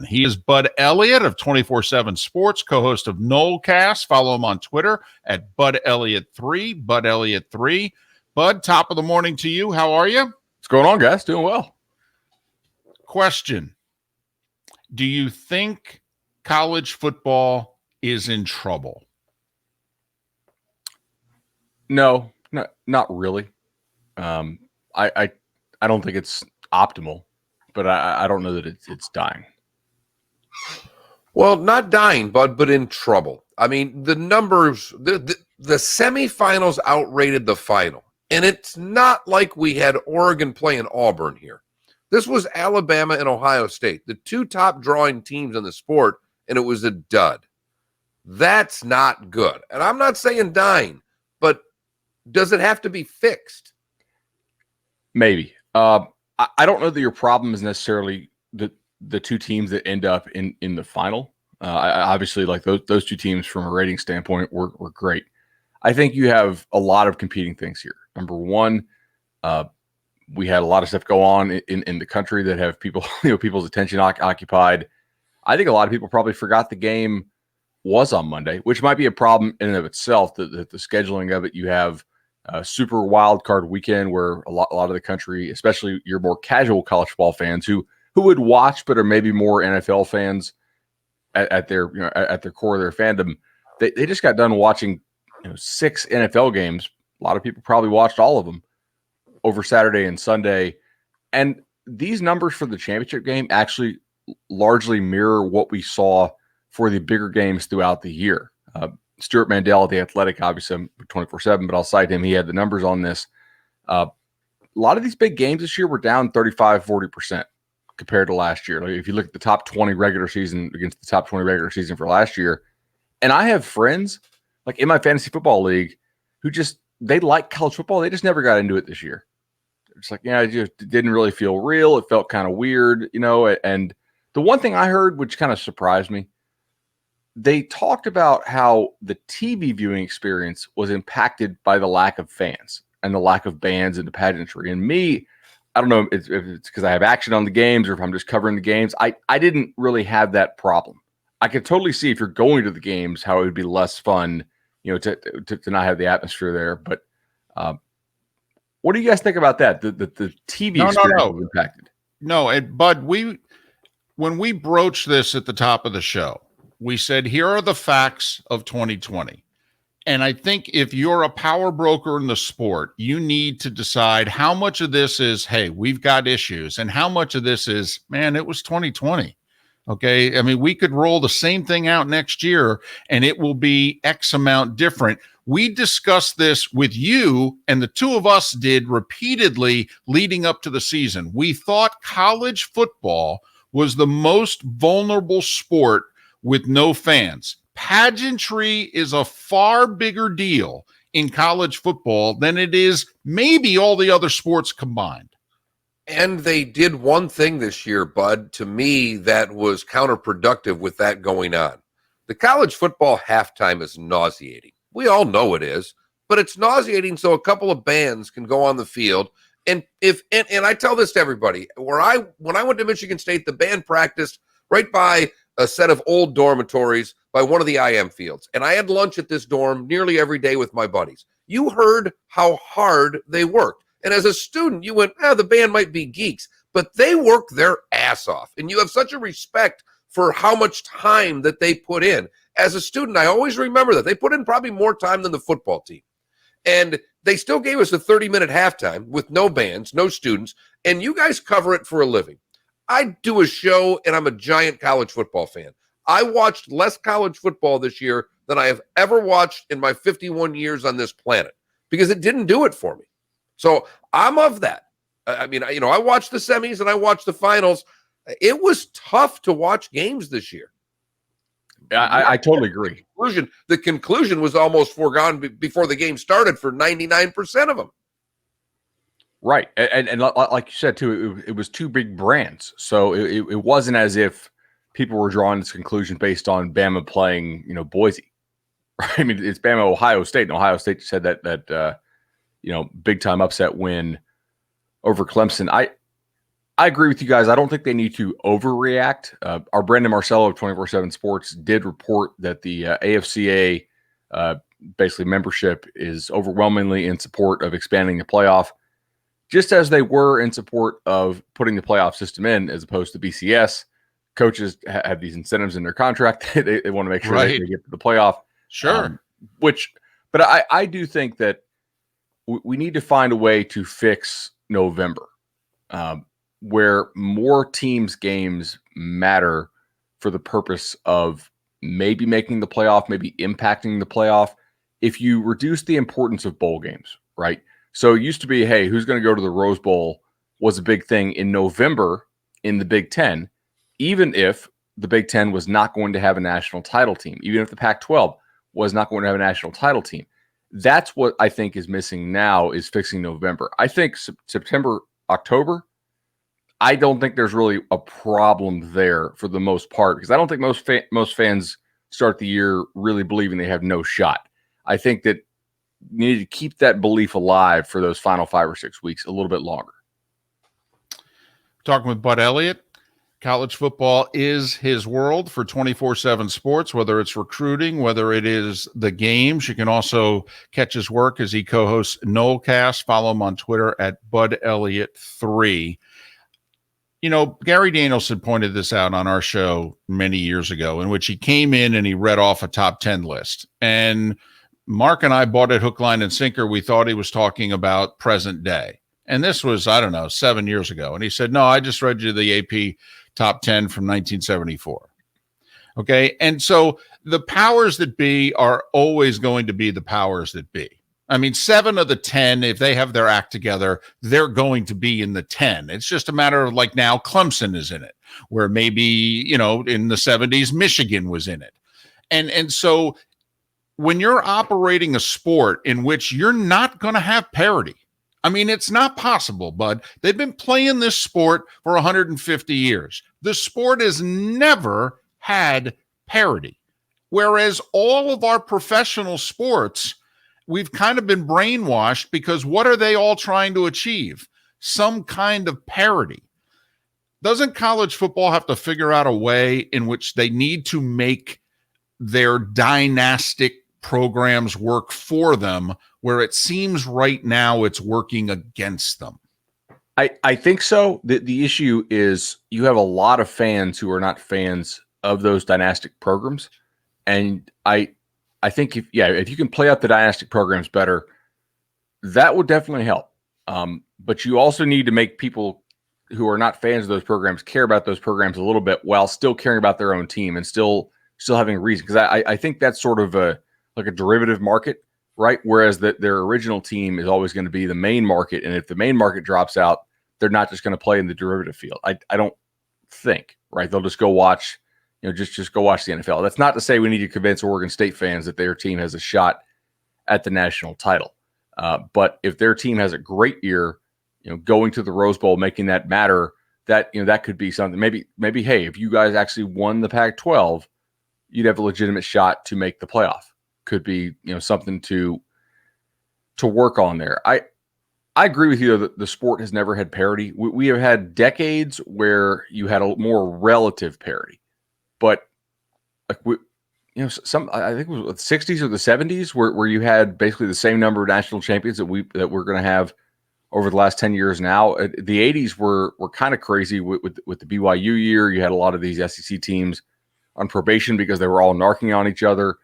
He is Bud Elliott of 24/7 Sports, co-host of Nolecast. Follow him on Twitter at Bud Elliott3, Bud Elliott3. Bud, top of the morning to you. How are you? What's going on, guys? Doing well. Question. Do you think college football is in trouble? No, not really. I don't think it's optimal, but I don't know that it's dying. Well, not dying, Bud, but in trouble. I mean, the numbers, the semifinals outrated the final. And it's not like we had Oregon playing Auburn here. This was Alabama and Ohio State, the two top drawing teams in the sport, and it was a dud. That's not good. And I'm not saying dying, but does it have to be fixed? Maybe. I don't know that your problem is necessarily the two teams that end up in the final. Obviously, like those two teams from a rating standpoint were great. I think you have a lot of competing things here. Number one, we had a lot of stuff go on in the country that have people, people's attention occupied. I think a lot of people probably forgot the game was on Monday, which might be a problem in and of itself. The scheduling of it, you have a super wild card weekend where a lot of the country, especially your more casual college football fans who would watch but are maybe more NFL fans at their core of their fandom, they just got done watching 6 NFL games. A lot of people probably watched all of them over Saturday and Sunday. And these numbers for the championship game actually largely mirror what we saw for the bigger games throughout the year. Stuart Mandel at The Athletic, obviously I'm 24/7, but I'll cite him. He had the numbers on this. A lot of these big games this year were down 35-40% compared to last year. Like if you look at the top 20 regular season against the top 20 regular season for last year, and I have friends like in my fantasy football league who they like college football. They just never got into it this year. It's like, it just didn't really feel real. It felt kind of weird, and the one thing I heard, which kind of surprised me, they talked about how the TV viewing experience was impacted by the lack of fans and the lack of bands and the pageantry. And me, I don't know if it's because I have action on the games or if I'm just covering the games. I didn't really have that problem. I could totally see if you're going to the games how it would be less fun, to not have the atmosphere there. But what do you guys think about that? The TV experience was impacted. No, Bud, when we broached this at the top of the show, we said, here are the facts of 2020. And I think if you're a power broker in the sport, you need to decide how much of this is, hey, we've got issues, and how much of this is, man, it was 2020. Okay. I mean, we could roll the same thing out next year and it will be X amount different. We discussed this with you, and the two of us did repeatedly leading up to the season. We thought college football was the most vulnerable sport with no fans. Pageantry is a far bigger deal in college football than it is maybe all the other sports combined. And they did one thing this year, Bud, to me that was counterproductive with that going on. The college football halftime is nauseating. We all know it is, but it's nauseating so a couple of bands can go on the field. And I tell this to everybody, when I went to Michigan State, the band practiced right by a set of old dormitories by one of the IM fields. And I had lunch at this dorm nearly every day with my buddies. You heard how hard they worked. And as a student, you went, the band might be geeks, but they work their ass off. And you have such a respect for how much time that they put in. As a student, I always remember that. They put in probably more time than the football team. And they still gave us a 30-minute halftime with no bands, no students, and you guys cover it for a living. I do a show, and I'm a giant college football fan. I watched less college football this year than I have ever watched in my 51 years on this planet because it didn't do it for me. So I'm of that. I mean, I watched the semis and I watched the finals. It was tough to watch games this year. I totally agree. The conclusion was almost foregone before the game started for 99% of them. Right. And like you said, too, it was two big brands. So it wasn't as if people were drawing this conclusion based on Bama playing, Boise. I mean, it's Bama, Ohio State, and Ohio State said that big time upset win over Clemson. I agree with you guys. I don't think they need to overreact. Our Brandon Marcello of 24/7 Sports did report that the AFCA basically membership is overwhelmingly in support of expanding the playoff, just as they were in support of putting the playoff system in, as opposed to BCS. Coaches have these incentives in their contract. they want to make sure they get to the playoff. Sure. But I do think that we need to find a way to fix November, where more teams' games matter for the purpose of maybe making the playoff, maybe impacting the playoff. If you reduce the importance of bowl games, right? So it used to be, hey, who's going to go to the Rose Bowl was a big thing in November in the Big Ten, even if the Big Ten was not going to have a national title team, even if the Pac-12 was not going to have a national title team. That's what I think is missing now, is fixing November. I think September, October, I don't think there's really a problem there for the most part, because I don't think most fans start the year really believing they have no shot. I think that you need to keep that belief alive for those final 5 or 6 weeks a little bit longer. Talking with Bud Elliott. College football is his world for 24/7 Sports, whether it's recruiting, whether it is the games. You can also catch his work as he co-hosts Nolecast. Follow him on Twitter at Bud Elliott 3. You know, Gary Danielson pointed this out on our show many years ago, in which he came in and he read off a top 10 list. And Mark and I bought it hook, line, and sinker. We thought he was talking about present day. And this was, 7 years ago. And he said, no, I just read you the AP top 10 from 1974. Okay. And so the powers that be are always going to be the powers that be. I mean, 7 of the 10, if they have their act together, they're going to be in the 10. It's just a matter of, like, now Clemson is in it, where maybe, in the 70s, Michigan was in it. And so when you're operating a sport in which you're not going to have parity, I mean, it's not possible, bud. They've been playing this sport for 150 years. The sport has never had parity. Whereas all of our professional sports, we've kind of been brainwashed, because what are they all trying to achieve? Some kind of parity. Doesn't college football have to figure out a way in which they need to make their dynastic programs work for them, where it seems right now it's working against them? I think so. The issue is you have a lot of fans who are not fans of those dynastic programs. And I think if you can play out the dynastic programs better, that would definitely help. But you also need to make people who are not fans of those programs care about those programs a little bit, while still caring about their own team and still having a reason. Because I think that's sort of a derivative market, right? Whereas their original team is always going to be the main market. And if the main market drops out, they're not just going to play in the derivative field. I don't think, right? They'll just go watch, just go watch the NFL. That's not to say we need to convince Oregon State fans that their team has a shot at the national title. But if their team has a great year, going to the Rose Bowl, making that matter, that could be something. Maybe, hey, if you guys actually won the Pac-12, you'd have a legitimate shot to make the playoff. Could be, something to work on there. I agree with you that the sport has never had parity. We have had decades where you had a more relative parity, but I think it was the 60s or the 70s where you had basically the same number of national champions that we're going to have over the last 10 years now. The 80s were kind of crazy with the BYU year. You had a lot of these SEC teams on probation because they were all narking on each other.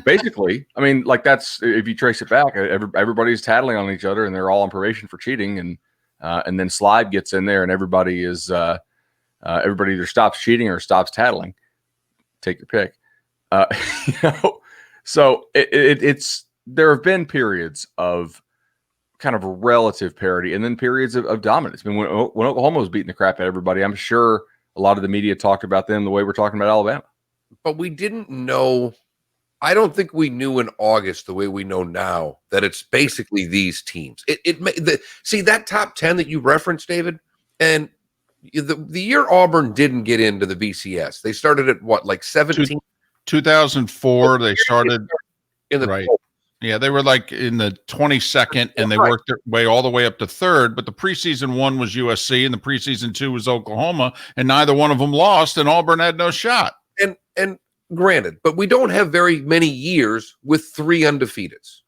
Basically, I mean, that's, if you trace it back, everybody's tattling on each other and they're all on probation for cheating. And then Slide gets in there and everybody either stops cheating or stops tattling. Take your pick. So it's, there have been periods of kind of a relative parity and then periods of dominance. I mean, when Oklahoma was beating the crap out of everybody, I'm sure a lot of the media talked about them the way we're talking about Alabama. But we didn't know. I don't think we knew in August the way we know now that it's basically these teams. See that top 10 that you referenced, David, and the year Auburn didn't get into the BCS, they started at what, like 17? 2004. They started in the right. bowl. Yeah, they were like in the 22nd, and they Right. worked their way all the way up to third. But the preseason one was USC, and the preseason two was Oklahoma, and neither one of them lost, and Auburn had no shot. And granted, but we don't have very many years with 3 undefeateds.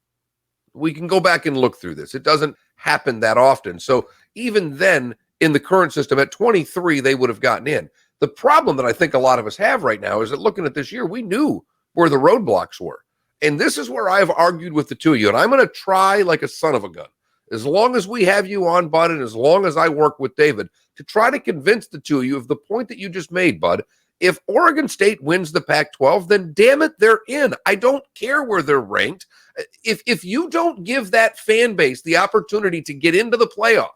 We can go back and look through this. It doesn't happen that often. So even then, in the current system, at 23, they would have gotten in. The problem that I think a lot of us have right now is that looking at this year, we knew where the roadblocks were. And this is where I've argued with the two of you. And I'm going to try like a son of a gun, as long as we have you on, Bud, and as long as I work with David, to try to convince the two of you of the point that you just made, Bud. If Oregon State wins the Pac-12, then damn it, they're in. I don't care where they're ranked. If you don't give that fan base the opportunity to get into the playoff,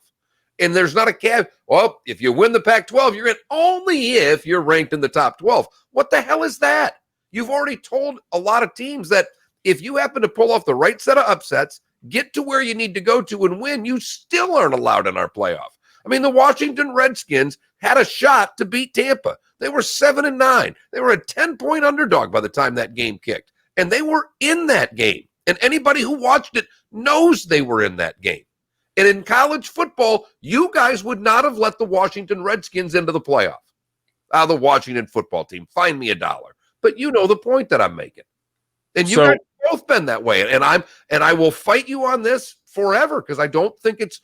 and there's not a cap, well, if you win the Pac-12, you're in only if you're ranked in the top 12. What the hell is that? You've already told a lot of teams that if you happen to pull off the right set of upsets, get to where you need to go to and win, you still aren't allowed in our playoff. I mean, the Washington Redskins had a shot to beat Tampa. They were 7-9. They were a 10-point underdog by the time that game kicked. And they were in that game. And anybody who watched it knows they were in that game. And in college football, you guys would not have let the Washington Redskins into the playoff. The Washington football team, find me $1. But you know the point that I'm making. And you guys have both been that way. And I will fight you on this forever, because I don't think it's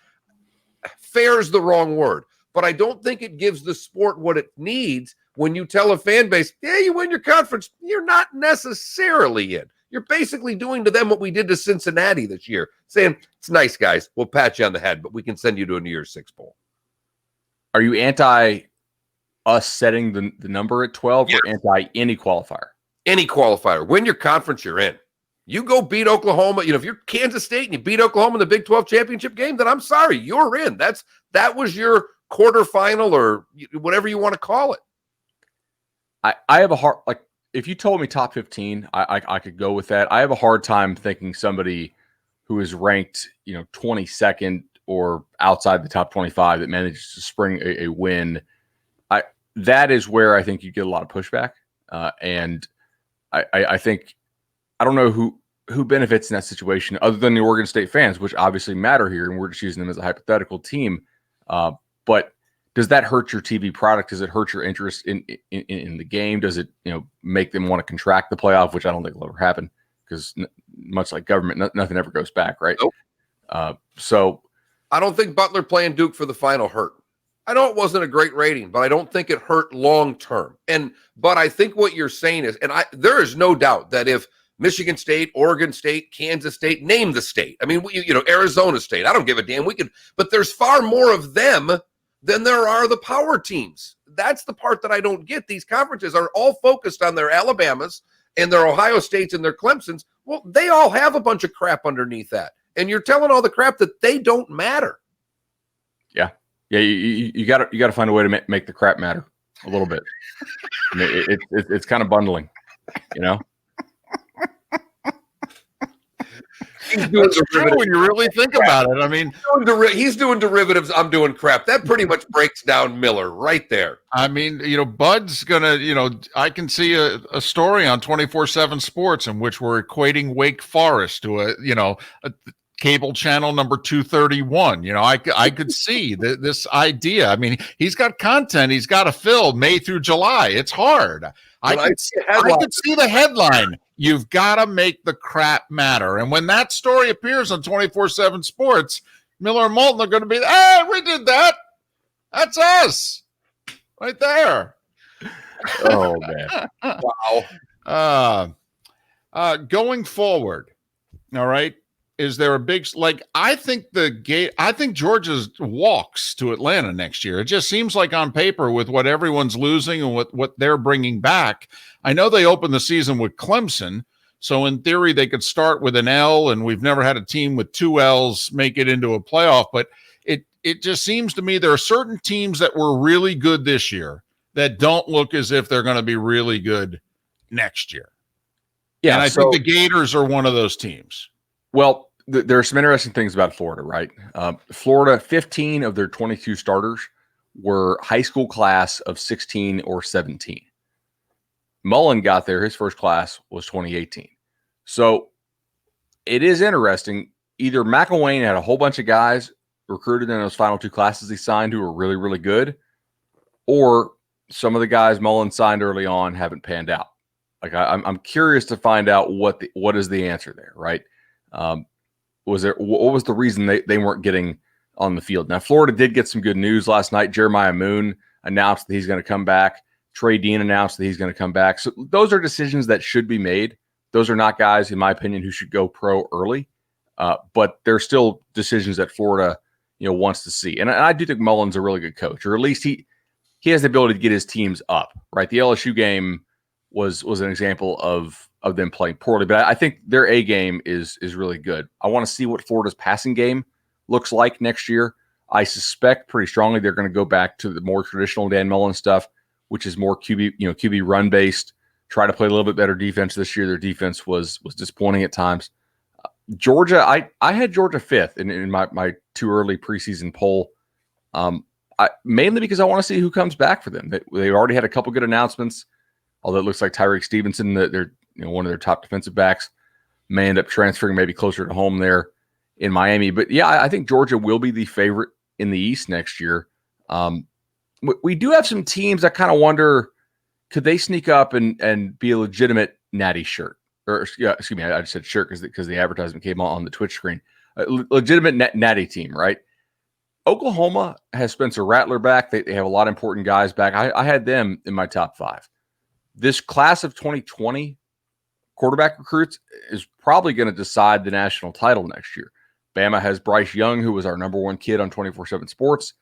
fair is the wrong word. But I don't think it gives the sport what it needs when you tell a fan base, yeah, you win your conference. You're not necessarily in. You're basically doing to them what we did to Cincinnati this year, saying, it's nice, guys. We'll pat you on the head, but we can send you to a New Year's Six bowl. Are you anti us setting the number at 12 or anti any qualifier? Any qualifier. Win your conference, you're in. You go beat Oklahoma. If you're Kansas State and you beat Oklahoma in the Big 12 championship game, then I'm sorry, you're in. That was your quarterfinal or whatever you want to call it. I have a hard, like, if you told me top 15, I could go with that. I have a hard time thinking somebody who is ranked, 22nd or outside the top 25 that manages to spring a win. That is where I think you get a lot of pushback. And I think, I don't know who benefits in that situation other than the Oregon State fans, which obviously matter here, and we're just using them as a hypothetical team. But does that hurt your TV product? Does it hurt your interest in the game? Does it make them want to contract the playoff, which I don't think will ever happen, because much like government, nothing ever goes back, right? Nope. So I don't think Butler playing Duke for the final hurt. I know it wasn't a great rating, but I don't think it hurt long term. But I think what you're saying is, there is no doubt that if Michigan State, Oregon State, Kansas State, name the state. I mean, Arizona State. I don't give a damn. But there's far more of them than there are the power teams. That's the part that I don't get. These conferences are all focused on their Alabamas and their Ohio States and their Clemsons. Well, they all have a bunch of crap underneath that. And you're telling all the crap that they don't matter. Yeah, you got to find a way to make the crap matter a little bit. I mean, it's kind of bundling, That's true when you really think about it. I mean, he's doing derivatives. I'm doing crap. That pretty much breaks down Miller right there. I mean, Bud's gonna, I can see a story on 24/7 Sports in which we're equating Wake Forest to a cable channel number 231. I could see this idea. I mean, he's got content he's got to fill May through July. It's hard. I could see the headline. You've got to make the crap matter. And when that story appears on 24/7 Sports, Miller and Moulton are going to be, hey, we did that. That's us right there. Oh, man. Wow. Going forward, all right, is there a big, I think Georgia walks to Atlanta next year. It just seems like on paper with what everyone's losing and what they're bringing back. I know they opened the season with Clemson, so in theory they could start with an L, and we've never had a team with 2 L's make it into a playoff, but it just seems to me there are certain teams that were really good this year that don't look as if they're going to be really good next year. Yeah, and I think the Gators are one of those teams. Well, there are some interesting things about Florida, right? Florida, 15 of their 22 starters were high school class of 16 or 17. Mullen got there. His first class was 2018. So it is interesting. Either McElwain had a whole bunch of guys recruited in those final 2 classes he signed who were really, really good, or some of the guys Mullen signed early on haven't panned out. Like I'm curious to find out what is the answer there, right? What was the reason they weren't getting on the field? Now, Florida did get some good news last night. Jeremiah Moon announced that he's going to come back. Trey Dean announced that he's going to come back. So those are decisions that should be made. Those are not guys, in my opinion, who should go pro early. But they're still decisions that Florida, wants to see. And I do think Mullen's a really good coach, or at least he has the ability to get his teams up, right? The LSU game was an example of them playing poorly, but I think their A game is really good. I want to see what Florida's passing game looks like next year. I suspect pretty strongly they're going to go back to the more traditional Dan Mullen stuff, which is more QB run based. Try to play a little bit better defense this year. Their defense was disappointing at times. Georgia, I had Georgia 5th in my too early preseason poll, mainly because I want to see who comes back for them. They already had a couple good announcements, although it looks like Tyreek Stevenson, they're one of their top defensive backs, may end up transferring maybe closer to home there in Miami. But yeah, I think Georgia will be the favorite in the East next year. We do have some teams I kind of wonder, could they sneak up and be a legitimate natty shirt? Or excuse me, I just said shirt because the advertisement came on the Twitch screen. A legitimate natty team, right? Oklahoma has Spencer Rattler back. They have a lot of important guys back. I had them in my top 5. This class of 2020 quarterback recruits is probably going to decide the national title next year. Bama has Bryce Young, who was our number 1 kid on 24/7 Sports.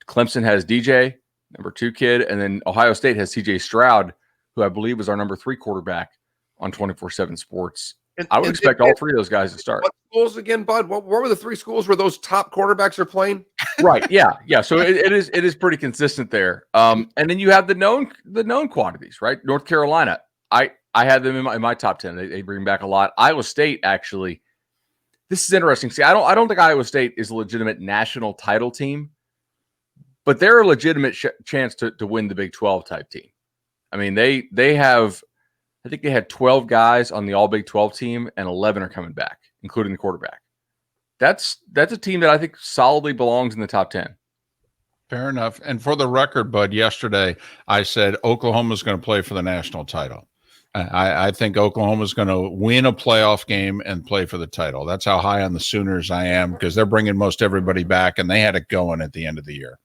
Clemson has DJ, number 2 kid. And then Ohio State has CJ Stroud, who I believe was our number 3 quarterback on 24/7 Sports. I would expect all 3 of those guys to start. What schools again, Bud? What were the 3 schools where those top quarterbacks are playing? Right. Yeah. So it is pretty consistent there. And then you have the known quantities, right? North Carolina. I had them in my top 10. They bring back a lot. Iowa State, actually. This is interesting. See, I don't think Iowa State is a legitimate national title team, but they're a legitimate chance to win the Big 12 type team. I mean, they have, I think they had 12 guys on the All Big 12 team, and 11 are coming back, including the quarterback. That's a team that I think solidly belongs in the top 10. Fair enough. And for the record, Bud, yesterday I said Oklahoma's going to play for the national title. I think Oklahoma's going to win a playoff game and play for the title. That's how high on the Sooners I am, because they're bringing most everybody back, and they had it going at the end of the year.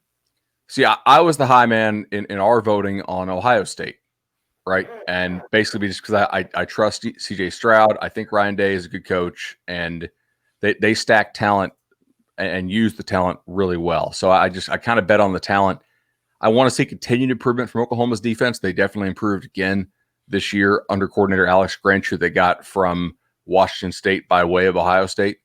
See, I was the high man in our voting on Ohio State, right? And basically just because I trust CJ Stroud. I think Ryan Day is a good coach, and they stack talent and use the talent really well. So I kind of bet on the talent. I want to see continued improvement from Oklahoma's defense. They definitely improved again this year under coordinator Alex Grinch, who they got from Washington State by way of Ohio State.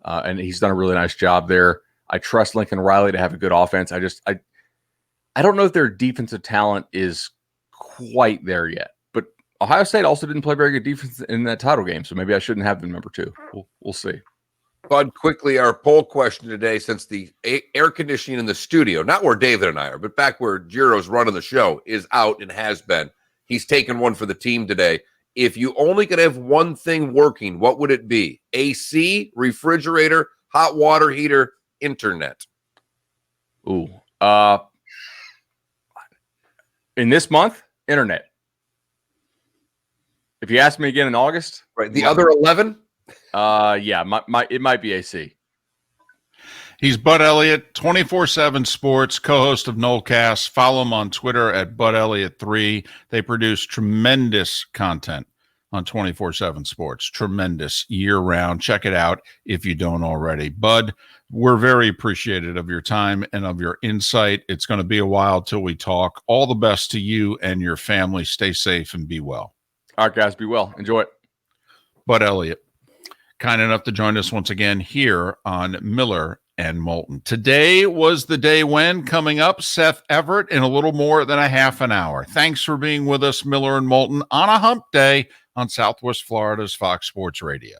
And he's done a really nice job there. I trust Lincoln Riley to have a good offense. I don't know if their defensive talent is quite there yet, but Ohio State also didn't play very good defense in that title game. So maybe I shouldn't have them number 2. We'll see. Bud, quickly, our poll question today, since the air conditioning in the studio, not where David and I are, but back where Giro's running the show, is out and has been. He's taken one for the team today. If you only could have one thing working, what would it be? AC, refrigerator, hot water heater, internet. Ooh. In this month, internet. If you ask me again in August. Right. The other 11? Yeah, it might be AC. He's Bud Elliott, 24/7 Sports, co-host of Nolecast. Follow him on Twitter at BudElliott3. They produce tremendous content on 24/7 Sports. Tremendous year-round. Check it out if you don't already. Bud, we're very appreciative of your time and of your insight. It's going to be a while till we talk. All the best to you and your family. Stay safe and be well. All right, guys, be well. Enjoy it. Bud Elliott, kind enough to join us once again here on Miller and Moulton. Today was the day when, coming up, Seth Everett in a little more than a half an hour. Thanks for being with us, Miller and Moulton, on a hump day on Southwest Florida's Fox Sports Radio.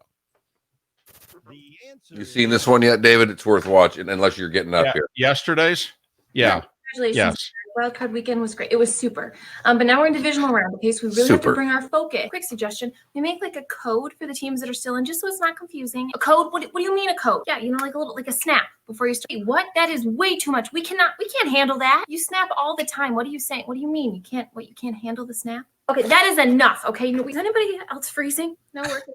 You seen this one yet, David? It's worth watching, unless you're getting up here. Yesterday's? Yeah. Congratulations. Yes. Wild card weekend was great. It was super. But now we're in divisional round. Okay, so we really have to Super. bring our focus. Quick suggestion: we make like a code for the teams that are still in, just so it's not confusing. A code? What do you mean a code? Yeah, like a snap before you start. What? That is way too much. We can't handle that. You snap all the time. What are you saying? What do you mean you can't? You can't handle the snap? Okay, that is enough. Okay, is anybody else freezing? No, we're okay.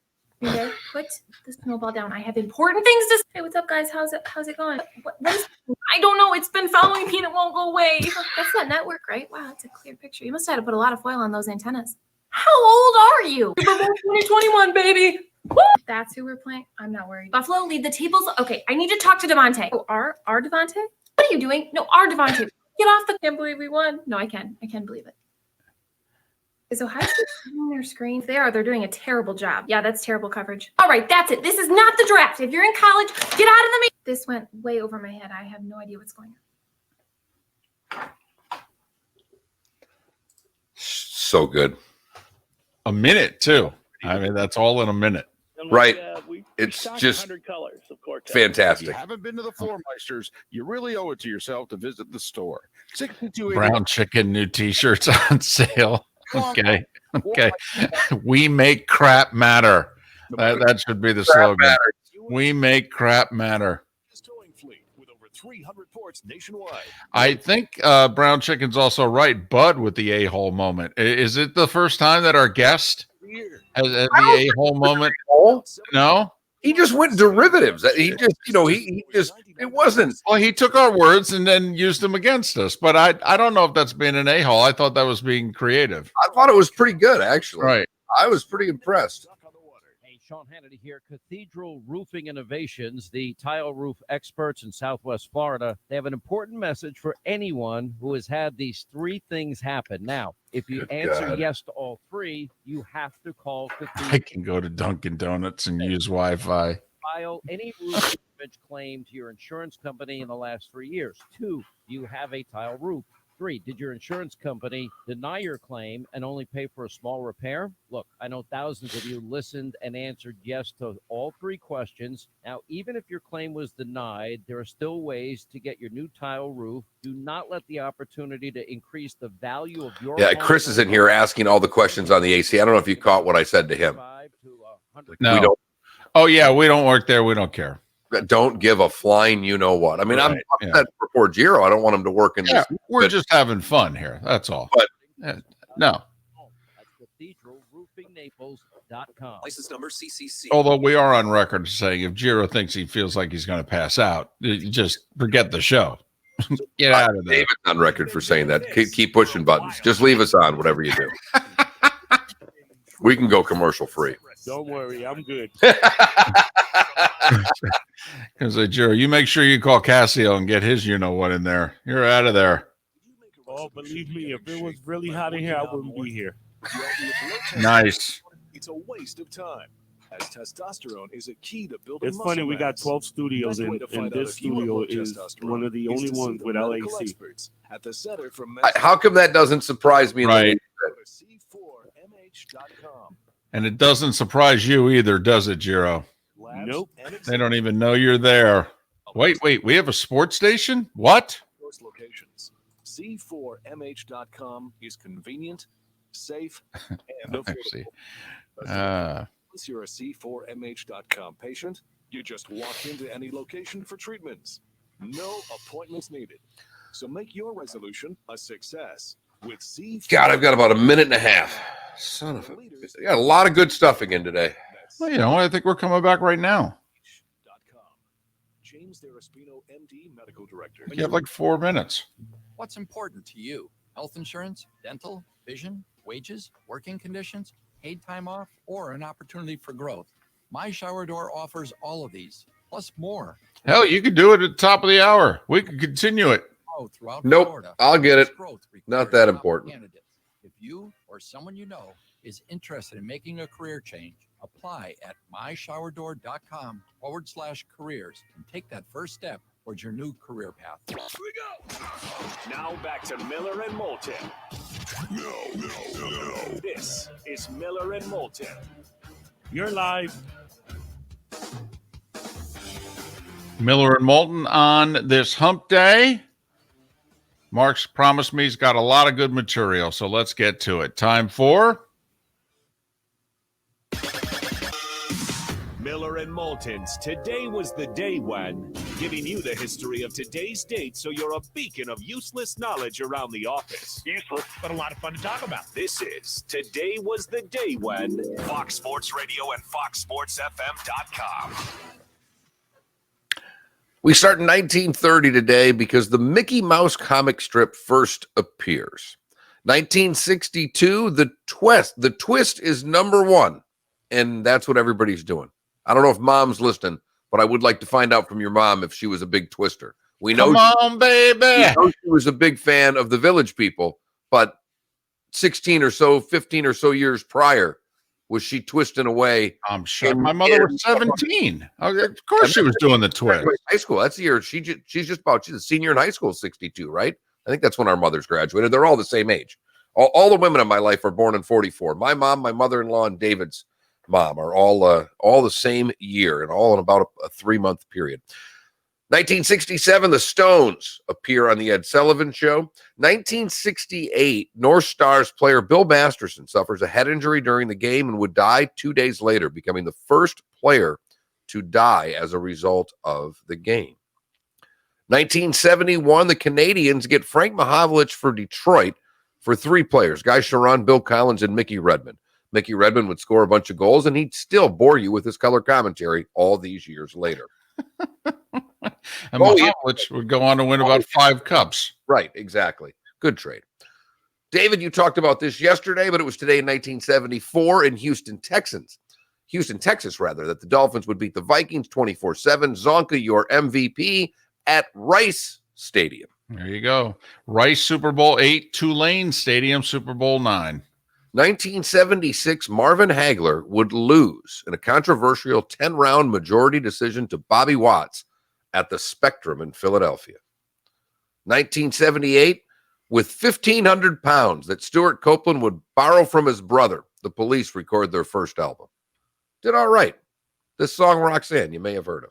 Put the snowball down. I have important things to say. Hey, what's up, guys? How's it going? What is? I don't know. It's been following me and it won't go away. That's that network, right? Wow, that's a clear picture. You must have had to put a lot of foil on those antennas. How old are you? Super Bowl 2021, baby. Woo! That's who we're playing. I'm not worried. Buffalo lead the tables. Okay, I need to talk to Devontae. Oh, our Devontae? What are you doing? No, our Devontae. Get off the. Can't believe we won. No, I can. I can believe it. Is Ohio State on their screen? If they are, they're doing a terrible job. Yeah, that's terrible coverage. All right, that's it. This is not the draft. If you're in college, get out of the meeting. This went way over my head. I have no idea what's going on. So good. A minute too. I mean, that's all in a minute. Right. We It's stocked just 100 colors of Cortex. If you fantastic. haven't been to the Floormeisters, you really owe it to yourself to visit the store. 62 Brown chicken, new T-shirts on sale. Okay. We make crap matter. That should be the slogan. We make crap matter. Towing fleet with over 300 ports nationwide. I think Brown Chicken's also right. Bud with the a-hole moment. Is it the first time that our guest has the a-hole moment? No? He just went derivatives. He just, he just, it wasn't. Well, he took our words and then used them against us. But I don't know if that's being an a-hole. I thought that was being creative. I thought it was pretty good, actually. Right. I was pretty impressed. Hey, Sean Hannity here. Cathedral Roofing Innovations, the tile roof experts in Southwest Florida. They have an important message for anyone who has had these three things happen. Now, if you answer God. yes to all three, you have to call I Cathedral. can go to Dunkin' Donuts and use Wi-Fi. File any roof damage claim to your insurance company in the last 3 years. 2, do you have a tile roof? 3, did your insurance company deny your claim and only pay for a small repair? Look, I know thousands of you listened and answered yes to all three questions. Now, even if your claim was denied, there are still ways to get your new tile roof. Do not let the opportunity to increase the value of your Yeah, home Chris is in here asking all the questions on the AC. I don't know if you caught what I said to him. 5 to 100. No. We don't. Oh, yeah, we don't work there. We don't care. Don't give a flying you know what. I mean, I'm Right, upset for poor Giro. I don't want him to work in Yeah, this. we're but- just having fun here. That's all. But- No. That's cathedralroofingnaples.com. License number CCC. Although we are on record saying if Giro thinks he feels like he's going to pass out, you just forget the show. Get out of there. David's on record for saying that. Keep pushing buttons. Just leave us on, whatever you do. We can go commercial free. Don't worry, I'm good. Because Giro, you make sure you call Casio and get his you-know-what in there. You're out of there. Oh, believe me, if it was really hot in here, I wouldn't be here. Nice. It's a waste of time, as testosterone is a key to building It's funny, muscle we got mass. 12 studios, Best way and to find out this if you are studio low is testosterone one of the is only to see ones the with medical LAC. experts at the Center for How come that doesn't surprise me? in the Right. least Go to C4MH.com. And it doesn't surprise you either, does it, Giro? Labs Nope. and They don't even know you're there. Wait, we have a sports station? What? Those locations. C4MH.com is convenient, safe, and Actually, affordable. Once you're a C4MH.com patient, you just walk into any location for treatments. No appointments needed. So make your resolution a success with C4. God, I've got about a minute and a half. Son of a. We got a lot of good stuff again today. well, you know, I think we're coming back right now. James Deraspino, MD, Medical Director. You have like 4 minutes. What's important to you? Health insurance, dental, vision, wages, working conditions, paid time off, or an opportunity for growth? My Shower Door offers all of these, plus more. Hell, you could do it at the top of the hour. We could continue it. Grow throughout Nope, Florida. I'll get it. This growth Not requires that top important. candidates. If you or someone you know is interested in making a career change, apply at myshowerdor.com/careers and take that first step towards your new career path. Here we go. Now back to Miller and Moulton. No. This is Miller and Moulton. You're live. Miller and Moulton on this hump day. Mark's promised me he's got a lot of good material, so let's get to it. Time for Miller and Moulton's Today Was the Day When, giving you the history of today's date so you're a beacon of useless knowledge around the office. Useless, but a lot of fun to talk about. This is Today Was the Day When, Fox Sports Radio and FoxSportsFM.com. We start in 1930 today because the Mickey Mouse comic strip first appears. 1962, the twist is number one, and that's what everybody's doing. I don't know if mom's listening, but I would like to find out from your mom if she was a big twister. We know, Come on, baby. we know she was a big fan of the Village People, but 15 or so years prior, was she twisting away? I'm sure my mother was 17. Of course she was doing the twist. High school. That's the year she's a senior in high school, 62, right? I think that's when our mothers graduated. They're all the same age. All the women in my life are born in 44. My mom, my mother-in-law, and David's mom are all the same year and all in about a 3-month period. 1967, the Stones appear on the Ed Sullivan Show. 1968, North Stars player Bill Masterson suffers a head injury during the game and would die 2 days later, becoming the first player to die as a result of the game. 1971, the Canadians get Frank Mahovlich for Detroit for 3 players, Guy Sharon, Bill Collins, and Mickey Redmond. Mickey Redmond would score a bunch of goals, and he'd still bore you with his color commentary all these years later. And Mahovlich would go on to win about 5 cups. Right, exactly. Good trade. David, you talked about this yesterday, but it was today in 1974 in Houston, Texas, that the Dolphins would beat the Vikings 24-7. Zonka, your MVP, at Rice Stadium. There you go. Rice Super Bowl 8, Tulane Stadium Super Bowl 9. 1976, Marvin Hagler would lose in a controversial 10-round majority decision to Bobby Watts at the Spectrum in Philadelphia. 1978, with 1,500 pounds that Stuart Copeland would borrow from his brother, the Police record their first album. Did all right. This song, Roxanne, you may have heard of.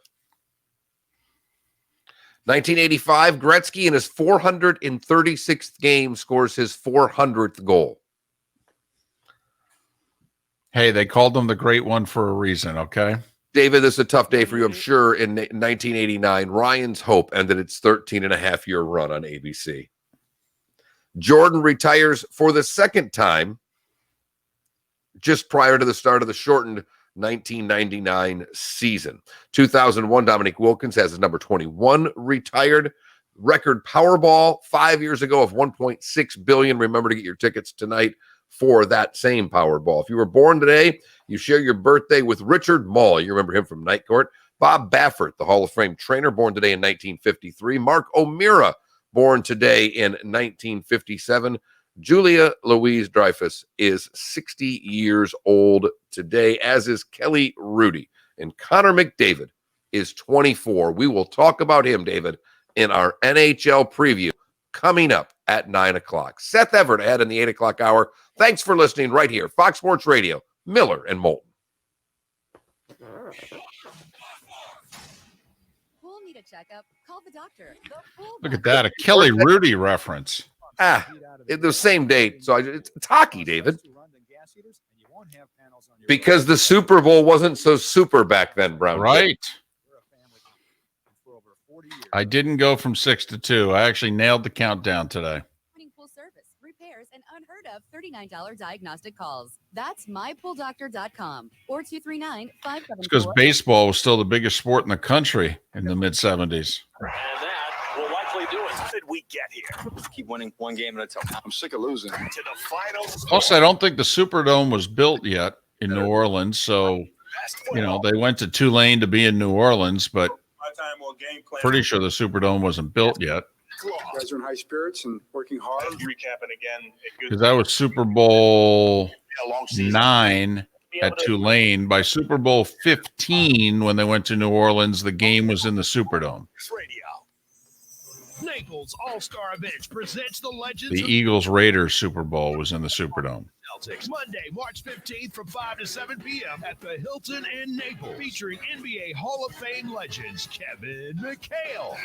1985, Gretzky in his 436th game scores his 400th goal. Hey, they called him the Great One for a reason, okay? David, this is a tough day for you, I'm sure. In 1989, Ryan's Hope ended its 13-and-a-half-year run on ABC. Jordan retires for the second time just prior to the start of the shortened 1999 season. 2001, Dominique Wilkins has his number 21 retired. Record Powerball 5 years ago of $1.6 billion. Remember to get your tickets tonight for that same Powerball. If you were born today, you share your birthday with Richard Mall. You remember him from Night Court. Bob Baffert, the Hall of Fame trainer, born today in 1953. Mark O'Meara, born today in 1957. Julia Louis-Dreyfus is 60 years old today, as is Kelly Rudy. And Connor McDavid is 24. We will talk about him, David, in our NHL preview coming up at 9 o'clock. Seth Everett ahead in the 8 o'clock hour. Thanks for listening right here. Fox Sports Radio, Miller and Moulton. Need a checkup? Call the doctor. Look at that, a Kelly Rudy reference. The same date. So it's hockey, David. Because the Super Bowl wasn't so super back then, Brown. Right. I didn't go from 6 to 2. I actually nailed the countdown today. Full service, repairs, and unheard of $39 diagnostic calls. That's mypooldoctor.com or 239-574. It's because baseball was still the biggest sport in the country in the mid-70s. And that will likely do it. How did we get here? Keep winning one game at a time. I'm sick of losing. To the finals. Plus, I don't think the Superdome was built yet in New Orleans. So, they went to Tulane to be in New Orleans, but pretty sure the Superdome wasn't built yet. You guys are in high spirits and working hard. Recapping again. Because that was Super Bowl 9 at Tulane. By Super Bowl 15, when they went to New Orleans, the game was in the Superdome. Naples All-Star Events presents the Legends. The Eagles-Raiders Super Bowl was in the Superdome. Celtics, Monday, March 15th from 5 to 7 p.m. at the Hilton in Naples, featuring NBA Hall of Fame legends Kevin McHale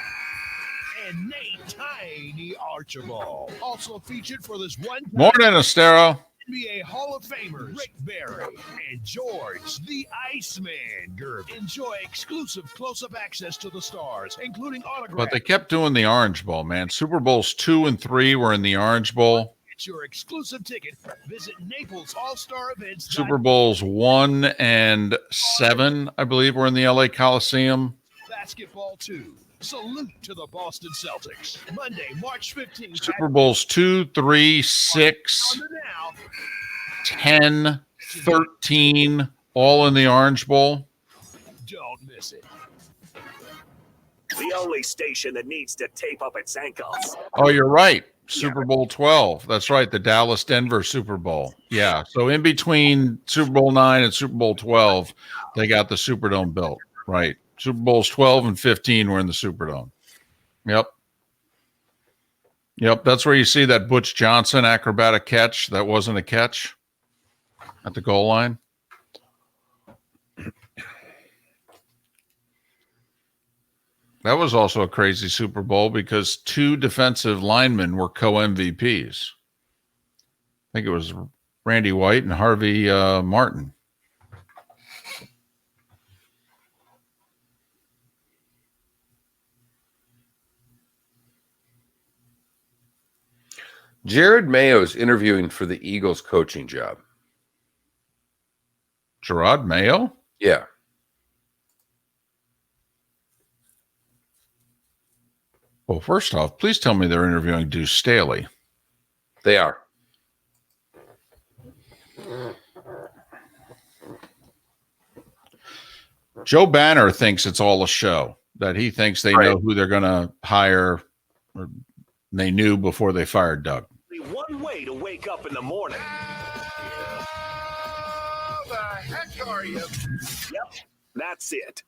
and Nate Tiny Archibald. Also featured for this one Morning, Estero. NBA Hall of Famers Rick Barry and George the Iceman Gervin. Enjoy exclusive close-up access to the stars, including autographs. But they kept doing the Orange Bowl, man. Super Bowls 2 and 3 were in the Orange Bowl. Get your exclusive ticket. Visit Naples All-Star Events. Super Bowls 1 and 7, I believe, were in the LA Coliseum. Basketball 2. Salute to the Boston Celtics. Monday, March 15th. Super Bowls 2, 3, 6, 10, 13, all in the Orange Bowl. Don't miss it. The only station that needs to tape up its ankles. Oh, you're right. Super Bowl 12. That's right. The Dallas-Denver Super Bowl. Yeah. So in between Super Bowl 9 and Super Bowl 12, they got the Superdome built. Right. Super Bowls 12 and 15 were in the Superdome. Yep. Yep. That's where you see that Butch Johnson acrobatic catch. That wasn't a catch at the goal line. That was also a crazy Super Bowl because 2 defensive linemen were co-MVPs. I think it was Randy White and Harvey Martin. Jared Mayo's interviewing for the Eagles coaching job. Gerard Mayo? Yeah. Well, first off, please tell me they're interviewing Deuce Staley. They are. Joe Banner thinks it's all a show, that he thinks they know who they're going to hire, or they knew before they fired Doug. One way to wake up in the morning. How the heck are you? Yep, that's it.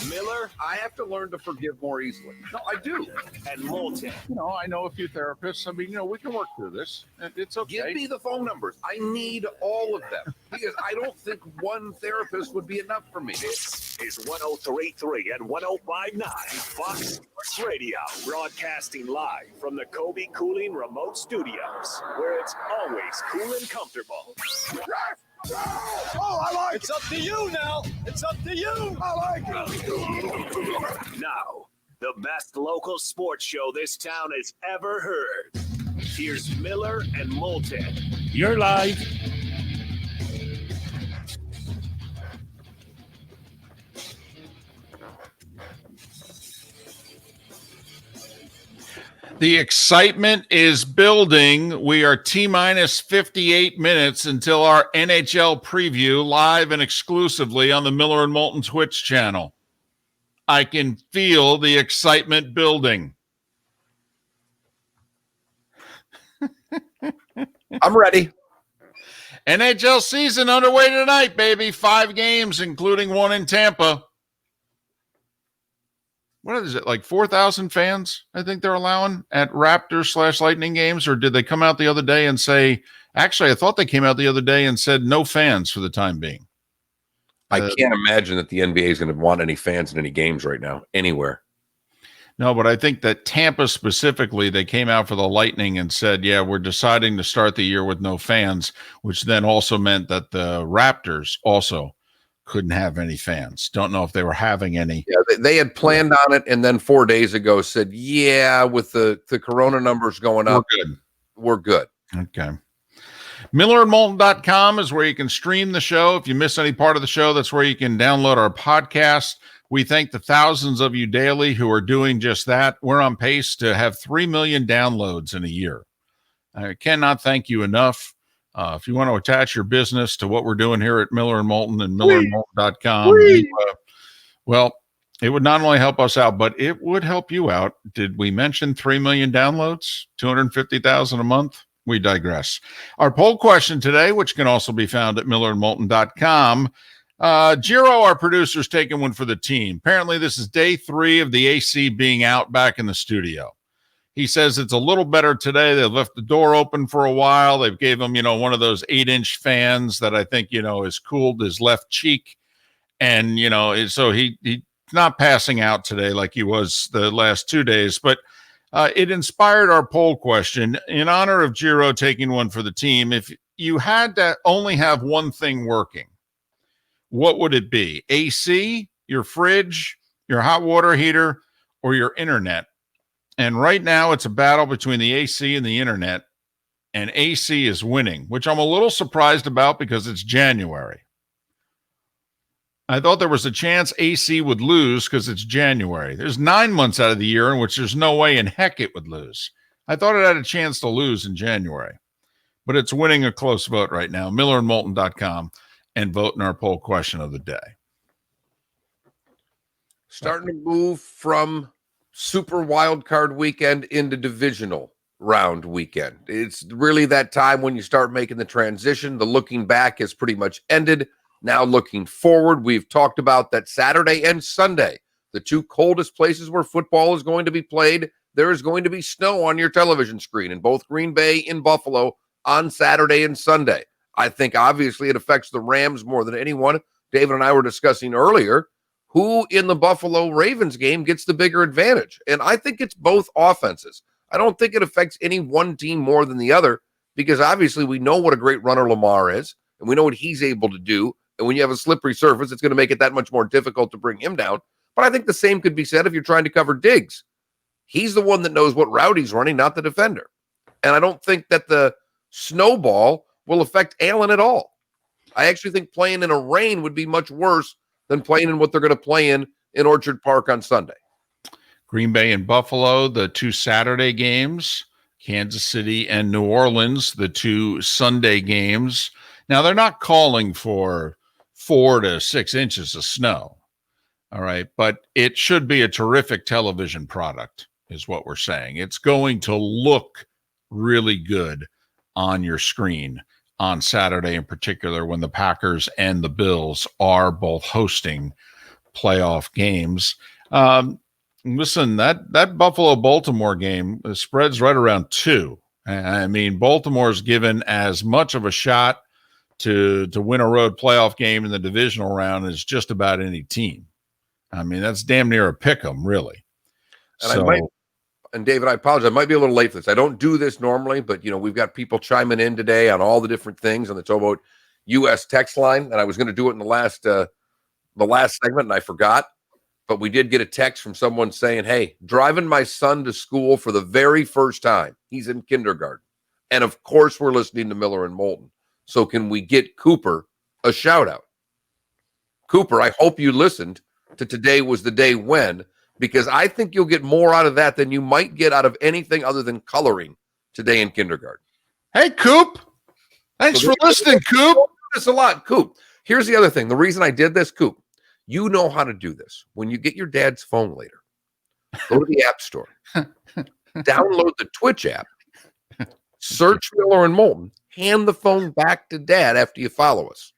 Miller, I have to learn to forgive more easily. No, I do. and Moulton. You know, I know a few therapists. I mean, we can work through this. It's okay. Give me the phone numbers. I need all of them because I don't think one therapist would be enough for me. This is 103.3 and 105.9 Fox Sports Radio, broadcasting live from the Kobe Cooling Remote Studios, where it's always cool and comfortable. Oh, I like it. It's up to you now. It's up to you. I like it. Now, the best local sports show this town has ever heard. Here's Miller and Moulton. You're live. The excitement is building. We are T-minus 58 minutes until our NHL preview live and exclusively on the Miller and Moulton Twitch channel. I can feel the excitement building. I'm ready. NHL season underway tonight, baby. 5 games, including 1 in Tampa. What is it, like 4,000 fans, I think they're allowing at Raptors/Lightning games? Or did they come out the other day and say, actually, I thought they came out the other day and said no fans for the time being. I can't imagine that the NBA is going to want any fans in any games right now, anywhere. No, but I think that Tampa specifically, they came out for the Lightning and said, yeah, we're deciding to start the year with no fans, which then also meant that the Raptors also couldn't have any fans. Don't know if they were having any. Yeah, they had planned on it, and then 4 days ago said, yeah, with the corona numbers going up, we're good. Okay. MillerandMoulton.com is where you can stream the show. If you miss any part of the show, that's where you can download our podcast. We thank the thousands of you daily who are doing just that. We're on pace to have 3 million downloads in a year. I cannot thank you enough. If you want to attach your business to what we're doing here at Miller and Moulton and MillerandMoulton.com, well, it would not only help us out, but it would help you out. Did we mention 3 million downloads, 250,000 a month? We digress. Our poll question today, which can also be found at MillerandMoulton.com. Giro, our producer, is taking one for the team. Apparently, this is day 3 of the AC being out back in the studio. He says it's a little better today. They've left the door open for a while. They've gave him, one of those 8-inch fans that I think, has cooled his left cheek. And, so he not passing out today like he was the last 2 days, but it inspired our poll question in honor of Giro taking one for the team. If you had to only have one thing working, what would it be? AC, your fridge, your hot water heater, or your internet? And right now it's a battle between the AC and the internet, and AC is winning, which I'm a little surprised about because it's January. I thought there was a chance AC would lose because it's January. There's 9 months out of the year in which there's no way in heck it would lose. I thought it had a chance to lose in January, but it's winning a close vote right now. MillerandMoulton.com and vote in our poll question of the day. Starting to move from super wild card weekend into divisional round weekend. It's really that time when you start making the transition. The looking back has pretty much ended. Now looking forward, we've talked about that Saturday and Sunday, the two coldest places where football is going to be played. There is going to be snow on your television screen in both Green Bay and Buffalo on Saturday and Sunday. I think obviously it affects the Rams more than anyone. David and I were discussing earlier who in the Buffalo Ravens game gets the bigger advantage. And I think it's both offenses. I don't think it affects any one team more than the other because obviously we know what a great runner Lamar is and we know what he's able to do. And when you have a slippery surface, it's going to make it that much more difficult to bring him down. But I think the same could be said if you're trying to cover Diggs. He's the one that knows what route he's running, not the defender. And I don't think that the snowball will affect Allen at all. I actually think playing in a rain would be much worse than playing in what they're going to play in Orchard Park on Sunday. Green Bay and Buffalo, the two Saturday games, Kansas City and New Orleans, the two Sunday games. Now, they're not calling for 4 to 6 inches of snow. All right. But it should be a terrific television product, is what we're saying. It's going to look really good on your screen on Saturday in particular when the Packers and the Bills are both hosting playoff games. Listen, that Buffalo-Baltimore game, the spread's right around 2. I mean, Baltimore's given as much of a shot to win a road playoff game in the divisional round as just about any team. I mean, that's damn near a pick 'em, really. And David, I apologize. I might be a little late for this. I don't do this normally, but we've got people chiming in today on all the different things on the Towboat US text line, and I was going to do it in the last segment, and I forgot. But we did get a text from someone saying, "Hey, driving my son to school for the very first time. He's in kindergarten, and of course we're listening to Miller and Moulton. So can we get Cooper a shout out? Cooper, I hope you listened to Today Was the Day When." Because I think you'll get more out of that than you might get out of anything other than coloring today in kindergarten. Hey, Coop. Thanks for listening, Coop. This a lot, Coop. Here's the other thing. The reason I did this, Coop, you know how to do this. When you get your dad's phone later, go to the App Store, download the Twitch app, search Miller and Moulton, hand the phone back to Dad after you follow us.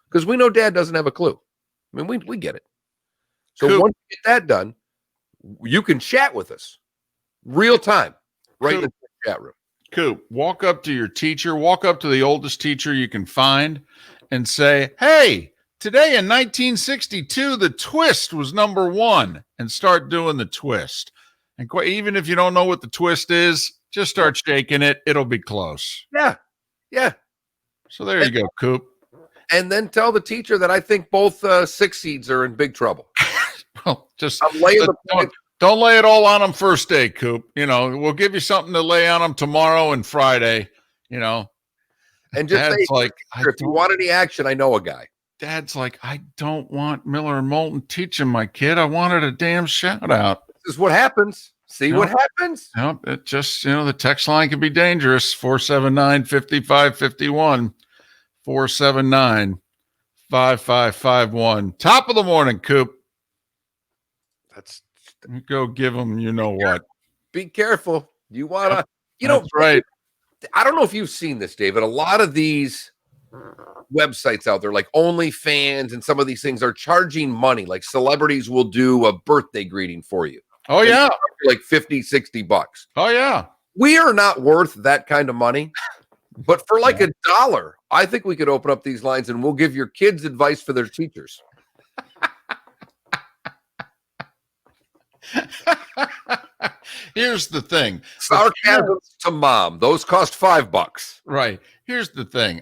Because we know Dad doesn't have a clue. I mean, we get it. So Coop. once you get that done, you can chat with us real time right in the chat room. Coop, walk up to your teacher, walk up to the oldest teacher you can find and say, "Hey, today in 1962, the twist was number 1," and start doing the twist. And even if you don't know what the twist is, just start shaking it. It'll be close. Yeah. So there you go, Coop. And then tell the teacher that I think both 6 seeds are in big trouble. Well, just I'm laying the point. Don't lay it all on them first day, Coop. We'll give you something to lay on them tomorrow and Friday. And just Dad's say, like, if you want any action, I know a guy. Dad's like, I don't want Miller and Moulton teaching my kid. I wanted a damn shout out. This is what happens. See what happens? No, it just, the text line can be dangerous. 479-5551. 479-5551. Top of the morning, Coop. Go give them, what. Be careful. You want to, That's right. I don't know if you've seen this, David. A lot of these websites out there, like OnlyFans and some of these things, are charging money. Like celebrities will do a birthday greeting for you. Oh, yeah. Like $50-$60. Oh, yeah. We are not worth that kind of money. But for like $1, I think we could open up these lines and we'll give your kids advice for their teachers. Here's the thing. Sarcasm to mom. Those cost $5. Right. Here's the thing.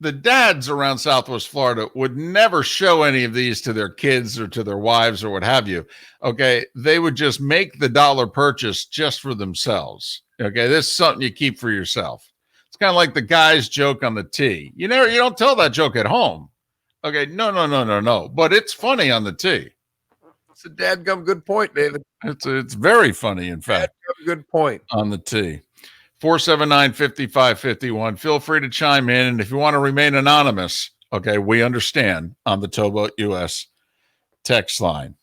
The dads around Southwest Florida would never show any of these to their kids or to their wives or what have you. Okay. They would just make the dollar purchase just for themselves. Okay. This is something you keep for yourself. It's kind of like the guy's joke on the tee. You don't tell that joke at home. Okay. No. But it's funny on the tee. It's a dadgum good point, David. It's very funny, in fact. Good point. On the tee. 479-5551. Feel free to chime in. And if you want to remain anonymous, okay, we understand on the Towboat US text line.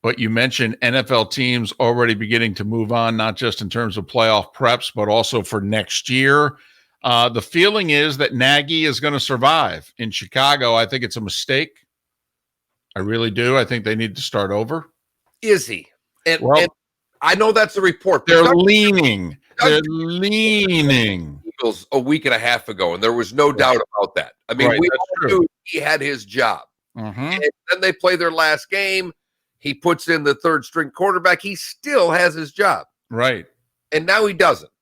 But you mentioned NFL teams already beginning to move on, not just in terms of playoff preps, but also for next year. The feeling is that Nagy is going to survive. In Chicago, I think it's a mistake. I really do. I think they need to start over. Is he? And I know that's a report. They're leaning. They're leaning. Eagles a week and a half ago, and there was no doubt about that. I mean, we all knew he had his job. And then they play their last game. He puts in the third string quarterback. He still has his job. Right. And now he doesn't.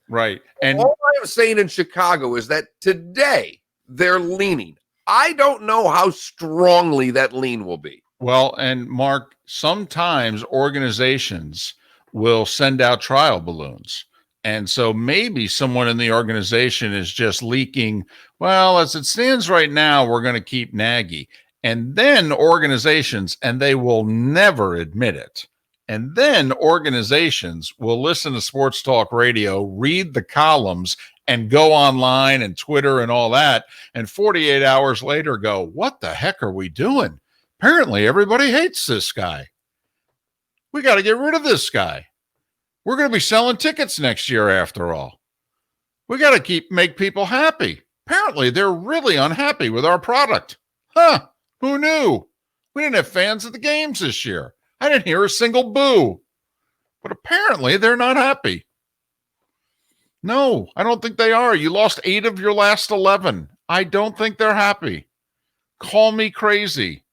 Right. And all I'm saying in Chicago is that today they're leaning. I don't know how strongly that lean will be. Well, and Mark, sometimes organizations will send out trial balloons. And so maybe someone in the organization is just leaking, well, as it stands right now, we're going to keep Nagy. And then organizations, and they will never admit it, and then organizations will listen to sports talk radio, read the columns, and go online and Twitter and all that, and 48 hours later go, what the heck are we doing? Apparently everybody hates this guy. We got to get rid of this guy. We're going to be selling tickets next year after all. We got to make people happy. Apparently they're really unhappy with our product. Huh? Who knew? We didn't have fans at the games this year. I didn't hear a single boo. But apparently they're not happy. No, I don't think they are. You lost 8 of your last 11. I don't think they're happy. Call me crazy.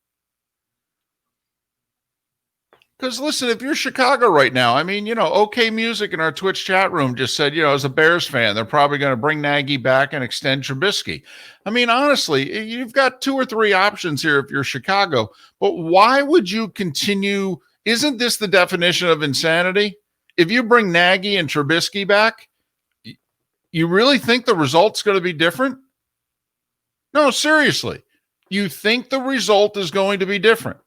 Because listen, if you're Chicago right now, I mean, OK Music in our Twitch chat room just said, as a Bears fan, they're probably going to bring Nagy back and extend Trubisky. I mean, honestly, you've got 2 or 3 options here if you're Chicago. But why would you continue? Isn't this the definition of insanity? If you bring Nagy and Trubisky back, you really think the result's going to be different? No, seriously. You think the result is going to be different?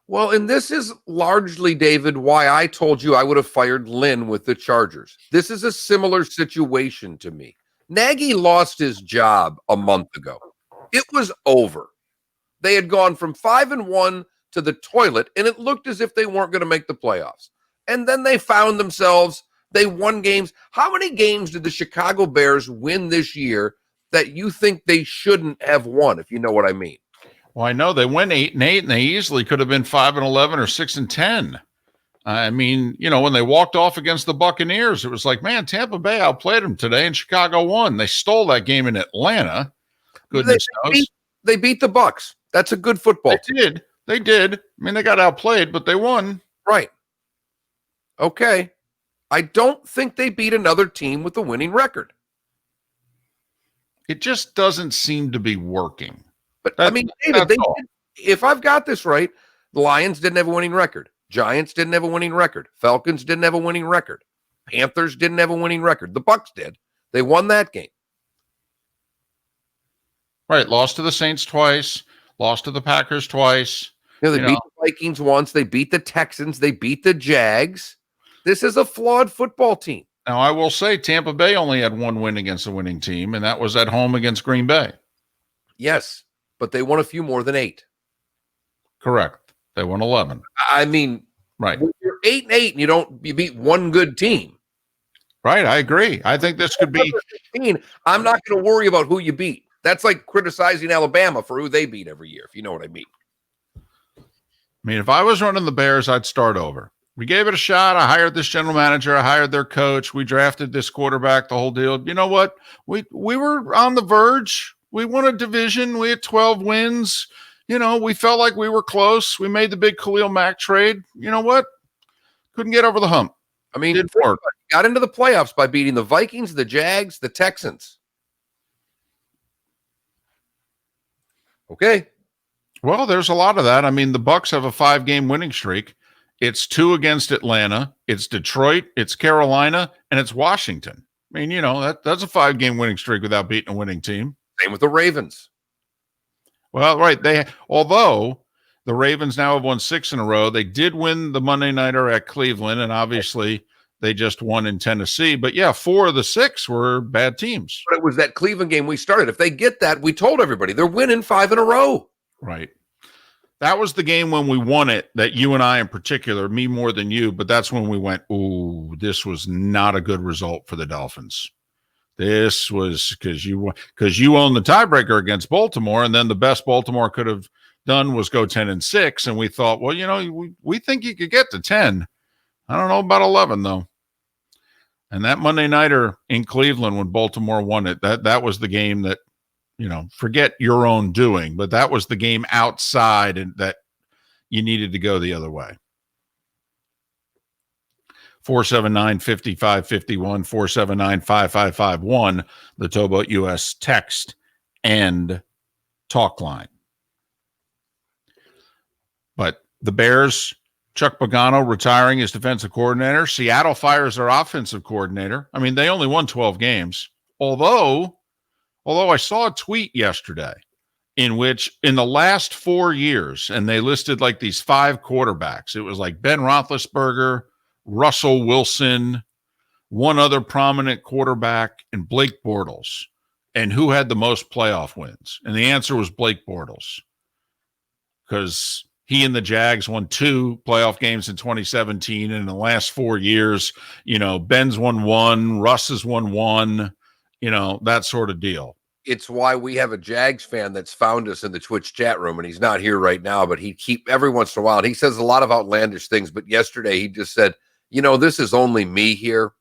Well, and this is largely, David, why I told you I would have fired Lynn with the Chargers. This is a similar situation to me. Nagy lost his job a month ago. It was over. They had gone from 5-1 to the toilet, and it looked as if they weren't going to make the playoffs. And then they found themselves, they won games. How many games did the Chicago Bears win this year that you think they shouldn't have won, if you know what I mean? Well, I know they went 8-8, and they easily could have been 5-11 or 6-10. I mean, when they walked off against the Buccaneers, it was like, man, Tampa Bay outplayed them today, and Chicago won. They stole that game in Atlanta. Goodness knows. They beat the Bucs. That's a good football team. They did. I mean, they got outplayed, but they won. Right. Okay. I don't think they beat another team with a winning record. It just doesn't seem to be working. But I mean, David, if I've got this right, the Lions didn't have a winning record. Giants didn't have a winning record. Falcons didn't have a winning record. Panthers didn't have a winning record. The Bucs did. They won that game. Right. Lost to the Saints twice. Lost to the Packers twice. They beat the Vikings once. They beat the Texans. They beat the Jags. This is a flawed football team. Now, I will say Tampa Bay only had 1 win against a winning team, and that was at home against Green Bay. Yes, but they won a few more than 8. Correct. They won 11. I mean, right. When you're 8-8 and you beat one good team. Right. I agree. I think this could be. I'm not going to worry about who you beat. That's like criticizing Alabama for who they beat every year, if you know what I mean. I mean, if I was running the Bears, I'd start over. We gave it a shot. I hired this general manager. I hired their coach. We drafted this quarterback, the whole deal. You know what? We were on the verge. We won a division. We had 12 wins. We felt like we were close. We made the big Khalil Mack trade. You know what? Couldn't get over the hump. I mean, Didn't work. got into the playoffs by beating the Vikings, the Jags, the Texans. Okay. Well, there's a lot of that. I mean, the Bucks have a 5-game winning streak. It's 2 against Atlanta. It's Detroit. It's Carolina, and it's Washington. I mean, that's a 5-game winning streak without beating a winning team. Same with the Ravens. Well, right. Although the Ravens now have won 6 in a row, they did win the Monday Nighter at Cleveland, and obviously they just won in Tennessee. But yeah, 4 of the 6 were bad teams. But it was that Cleveland game we started. If they get that, we told everybody they're winning 5 in a row. Right. That was the game when we won it, that you and I in particular, me more than you, but that's when we went, ooh, this was not a good result for the Dolphins. This was because you own the tiebreaker against Baltimore, and then the best Baltimore could have done was go 10-6, and we thought, well, we think you could get to 10. I don't know about 11 though. And that Monday Nighter in Cleveland when Baltimore won it, that was the game that, forget your own doing, but that was the game outside and that you needed to go the other way. 479-5551, 479-5551, the Towboat US text and talk line. But the Bears, Chuck Pagano retiring as defensive coordinator. Seattle fires their offensive coordinator. I mean, they only won 12 games. Although I saw a tweet yesterday in which in the last 4 years, and they listed like these 5 quarterbacks. It was like Ben Roethlisberger, Russell Wilson, one other prominent quarterback, and Blake Bortles. And who had the most playoff wins? And the answer was Blake Bortles. Because he and the Jags won 2 playoff games in 2017. And in the last 4 years, Ben's won 1, Russ has won 1, that sort of deal. It's why we have a Jags fan that's found us in the Twitch chat room, and he's not here right now, but every once in a while, and he says a lot of outlandish things, but yesterday he just said, this is only me here,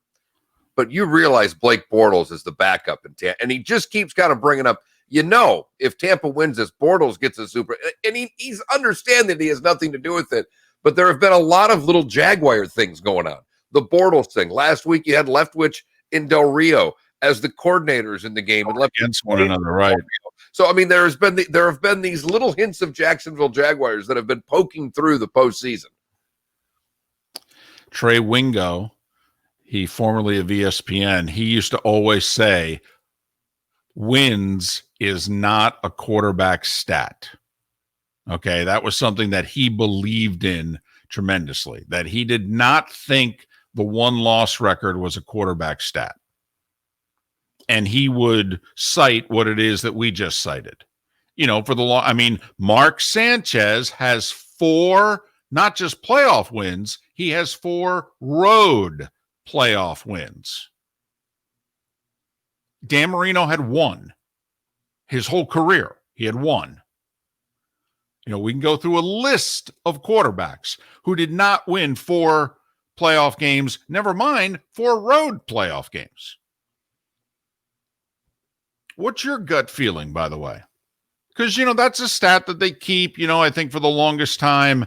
but you realize Blake Bortles is the backup in Tampa, and he just keeps kind of bringing up, if Tampa wins this, Bortles gets a super, and he's understanding he has nothing to do with it, but there have been a lot of little Jaguar things going on. The Bortles thing. Last week you had Leftwich and Del Rio as the coordinators in the game and left against one another, right? So I mean, there have been these little hints of Jacksonville Jaguars that have been poking through the postseason. Trey Wingo, he formerly of ESPN, he used to always say, wins is not a quarterback stat. Okay, that was something that he believed in tremendously, that he did not think the 1-loss record was a quarterback stat. And he would cite what it is that we just cited. For the long, I mean, Mark Sanchez has 4, not just playoff wins, he has 4 road playoff wins. Dan Marino had 1 his whole career. He had 1. We can go through a list of quarterbacks who did not win 4 playoff games, never mind 4 road playoff games. What's your gut feeling, by the way? Because, that's a stat that they keep. I think for the longest time,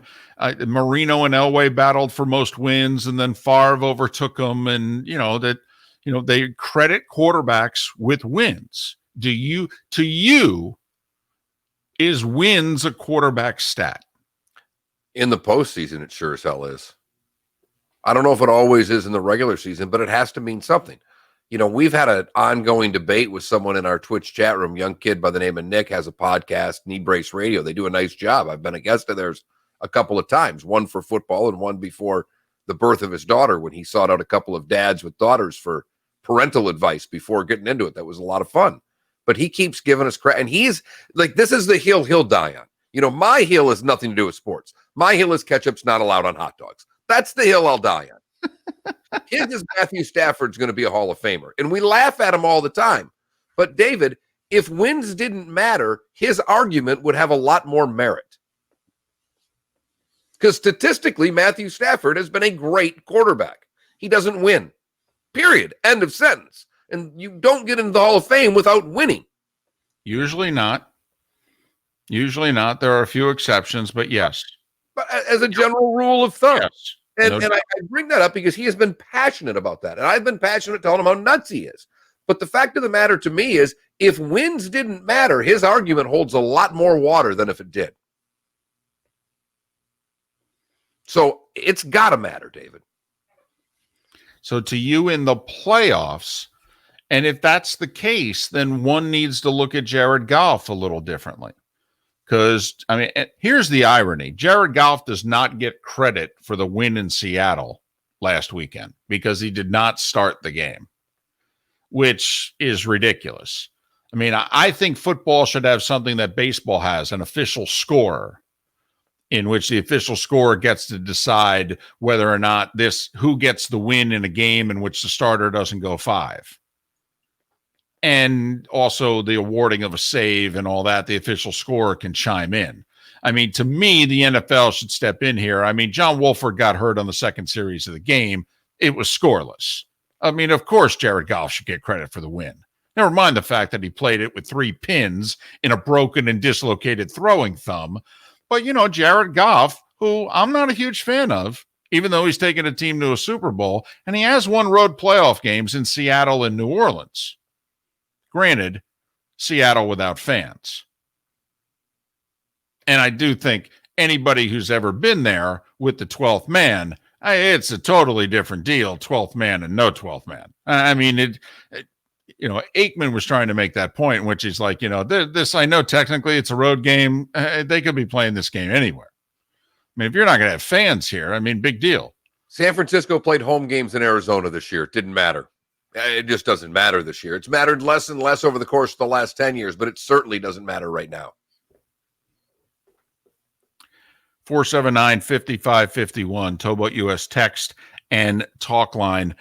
Marino and Elway battled for most wins, and then Favre overtook them. And, they credit quarterbacks with wins. To you, is wins a quarterback stat? In the postseason, it sure as hell is. I don't know if it always is in the regular season, but it has to mean something. We've had an ongoing debate with someone in our Twitch chat room. Young kid by the name of Nick has a podcast, Knee Brace Radio. They do a nice job. I've been a guest of theirs a couple of times, one for football and one before the birth of his daughter when he sought out a couple of dads with daughters for parental advice before getting into it. That was a lot of fun. But he keeps giving us credit. And he's like, this is the hill he'll die on. My hill has nothing to do with sports. My hill is ketchup's not allowed on hot dogs. That's the hill I'll die on. His is Matthew Stafford's going to be a Hall of Famer. And we laugh at him all the time. But David, if wins didn't matter, his argument would have a lot more merit. Because statistically, Matthew Stafford has been a great quarterback. He doesn't win. Period. End of sentence. And you don't get into the Hall of Fame without winning. Usually not. There are a few exceptions, but yes. But as a general rule of thumb. Yes. And I bring that up because he has been passionate about that. And I've been passionate telling him how nuts he is. But the fact of the matter to me is if wins didn't matter, his argument holds a lot more water than if it did. So it's got to matter, David. So to you in the playoffs, and if that's the case, then one needs to look at Jared Goff a little differently. Because, I mean, here's the irony. Jared Goff does not get credit for the win in Seattle last weekend because he did not start the game, which is ridiculous. I mean, I think football should have something that baseball has, an official scorer, in which the official scorer gets to decide whether or not who gets the win in a game in which the starter doesn't go 5. And also the awarding of a save and all that, the official scorer can chime in. I mean, to me, the NFL should step in here. I mean, John Wolford got hurt on the second series of the game. It was scoreless. I mean, of course, Jared Goff should get credit for the win. Never mind the fact that he played it with 3 pins in a broken and dislocated throwing thumb. But, Jared Goff, who I'm not a huge fan of, even though he's taken a team to a Super Bowl, and he has won road playoff games in Seattle and New Orleans. Granted, Seattle without fans. And I do think anybody who's ever been there with the 12th man, it's a totally different deal, 12th man and no 12th man. I mean, Aikman was trying to make that point, which is like, this, I know technically it's a road game. They could be playing this game anywhere. I mean, if you're not going to have fans here, I mean, big deal. San Francisco played home games in Arizona this year. It didn't matter. It just doesn't matter this year. It's mattered less and less over the course of the last 10 years, but it certainly doesn't matter right now. 479-5551, Towboat US text and talk line.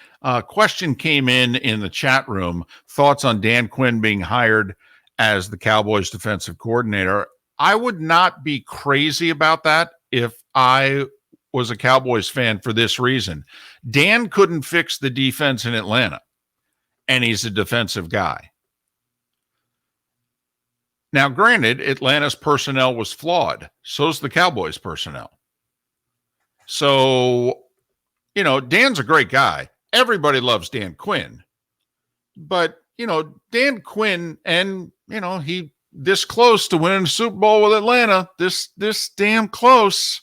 Question came in the chat room. Thoughts on Dan Quinn being hired as the Cowboys defensive coordinator. I would not be crazy about that if I was a Cowboys fan for this reason. Dan couldn't fix the defense in Atlanta, and he's a defensive guy. Now, granted, Atlanta's personnel was flawed. So's the Cowboys' personnel. So, Dan's a great guy. Everybody loves Dan Quinn. But, Dan Quinn, and, he this close to winning the Super Bowl with Atlanta, this damn close,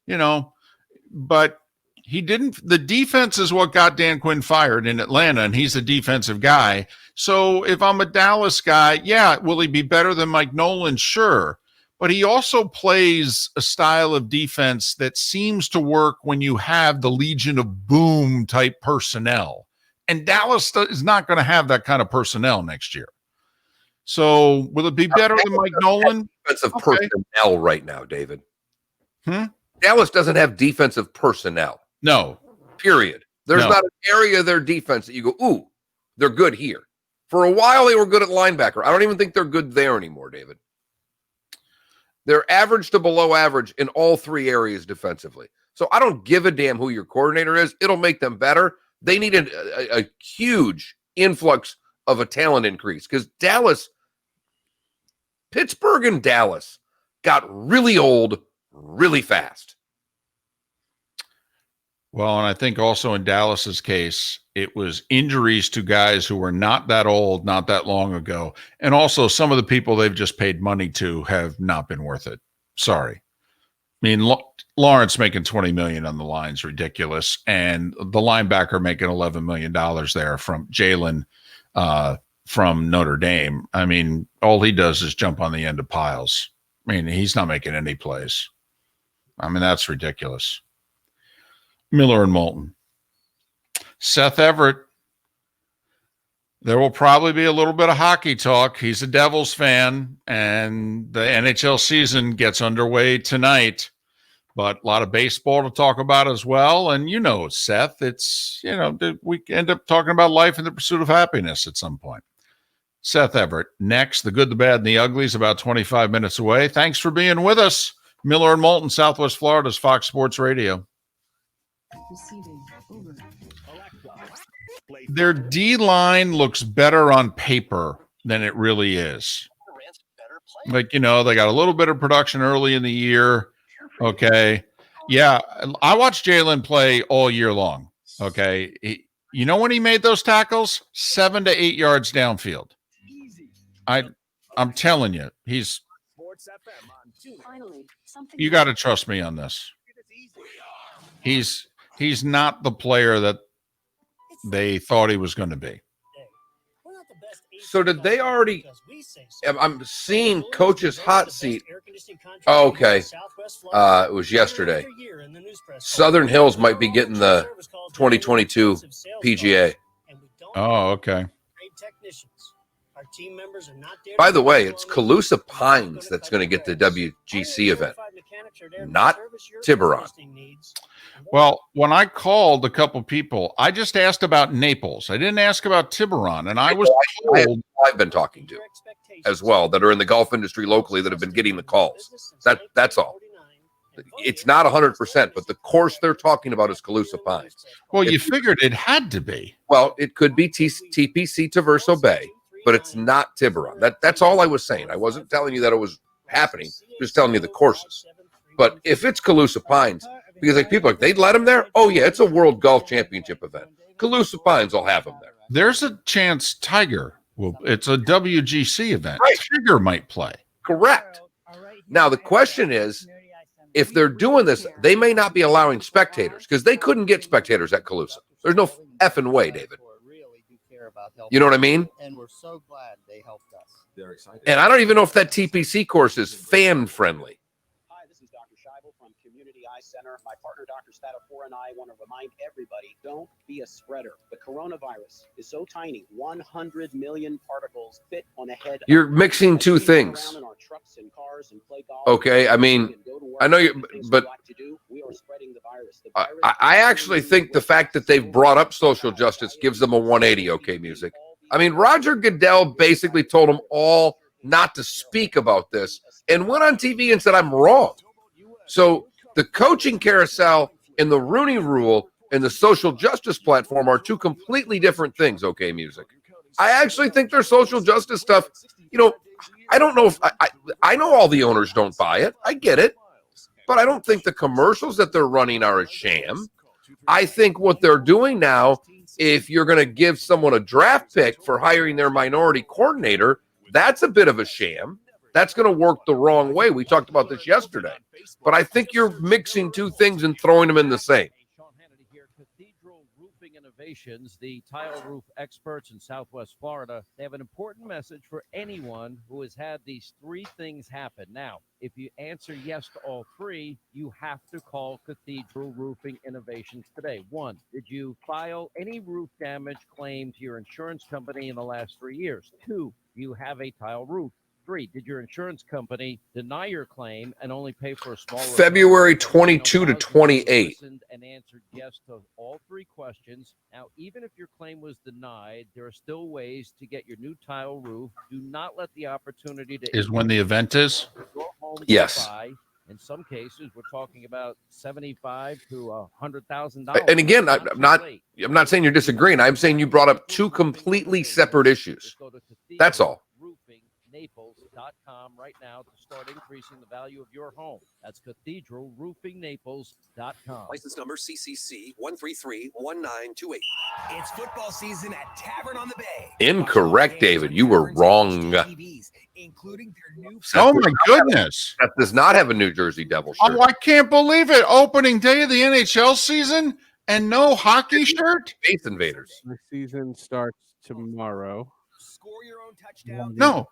but he didn't. The defense is what got Dan Quinn fired in Atlanta, and he's a defensive guy. So if I'm a Dallas guy, yeah, will he be better than Mike Nolan? Sure. But he also plays a style of defense that seems to work when you have the Legion of Boom type personnel. And Dallas is not going to have that kind of personnel next year. So will it be better than Mike Nolan? Defensive personnel right now, David. Dallas doesn't have defensive personnel. No. Period. There's not an area of their defense that you go, ooh, they're good here. For a while, they were good at linebacker. I don't even think they're good there anymore, David. They're average to below average in all 3 areas defensively. So I don't give a damn who your coordinator is. It'll make them better. They need a huge influx of a talent increase because Pittsburgh and Dallas got really old really fast. Well, and I think also in Dallas's case, it was injuries to guys who were not that old, not that long ago. And also some of the people they've just paid money to have not been worth it. Sorry. I mean, Lawrence making $20 million on the line is ridiculous. And the linebacker making $11 million there from Jalen from Notre Dame. I mean, all he does is jump on the end of piles. I mean, he's not making any plays. I mean, that's ridiculous. Miller and Moulton. Seth Everett. There will probably be a little bit of hockey talk. He's a Devils fan, and the NHL season gets underway tonight. But a lot of baseball to talk about as well. And Seth, it's, we end up talking about life and the pursuit of happiness at some point. Seth Everett. Next, the good, the bad, and the ugly is about 25 minutes away. Thanks for being with us. Miller and Moulton, Southwest Florida's Fox Sports Radio. Their D-line looks better on paper than it really is. Like, they got a little bit of production early in the year. Okay. Yeah, I watched Jalen play all year long. Okay. You know when he made those tackles? 7 to 8 yards downfield. I'm telling you, you got to trust me on this. He's not the player that they thought he was going to be. So did they already? I'm seeing Coach's hot seat. Oh, okay. It was yesterday. Southern Hills might be getting the 2022 PGA. Oh, okay. By the way, it's Calusa Pines that's going to get the WGC event, not Tiburon. Well, when I called a couple people, I just asked about Naples. I didn't ask about Tiburon, and I was told I've been talking to as well that are in the golf industry locally that have been getting the calls. That's all. It's not 100%, but the course they're talking about is Calusa Pines. Well, you figured it had to be. Well, it could be TPC Traverso Bay, but it's not Tiburon. That's all I was saying. I wasn't telling you that it was happening. Just telling you the courses. But if it's Calusa Pines, because like people are like, they'd let him there? Oh, yeah, it's a World Golf Championship event. Calusa Pines will have him there. There's a chance Tiger will. It's a WGC event. Right. Tiger might play. Correct. Now, the question is, if they're doing this, they may not be allowing spectators because they couldn't get spectators at Calusa. There's no effing way, David. You know what I mean? And we're so glad they helped us. They're excited. And I don't even know if that TPC course is fan friendly. Hi, this is Dr. Scheibel from Community Eye Center. My partner, Dr. Spatafor, and I want to remind everybody, don't be a spreader. The coronavirus is so tiny, 100 million particles fit on a head. You're mixing two things. Okay, I mean, I know you, but I actually think the fact that they've brought up social justice gives them a 180. Okay, music. I mean, Roger Goodell basically told them all not to speak about this and went on TV and said, I'm wrong. So the coaching carousel and the Rooney Rule and the social justice platform are two completely different things. Okay, music. I actually think their social justice stuff, you know, I don't know if I know all the owners don't buy it. I get it. But I don't think the commercials that they're running are a sham. I think what they're doing now, if you're going to give someone a draft pick for hiring their minority coordinator, that's a bit of a sham. That's going to work the wrong way. We talked about this yesterday. But I think you're mixing two things and throwing them in the same. Cathedral Roofing Innovations, the tile roof experts in Southwest Florida, they have an important message for anyone who has had these three things happen. Now, if you answer yes to all three, you have to call Cathedral Roofing Innovations today. 1, did you file any roof damage claim to your insurance company in the last 3 years? 2, you have a tile roof. 3, did your insurance company deny your claim and only pay for a small February 22 to 28. And answered yes to all three questions. Now, even if your claim was denied, there are still ways to get your new tile roof. Do not let the opportunity to Is when the event is? Yes. In some cases, we're talking about $75,000 to $100,000. And again, I'm not saying you're disagreeing. I'm saying you brought up two completely separate issues. That's all. Naples.com right now to start increasing the value of your home. That's cathedralroofingnaples.com. License number CCC 1331928. It's football season at Tavern on the Bay. Incorrect, David. You were wrong. Oh, my goodness. That does not have a New Jersey Devil shirt. Oh, I can't believe it. Opening day of the NHL season and no hockey shirt? Space Invaders. The season starts tomorrow. No.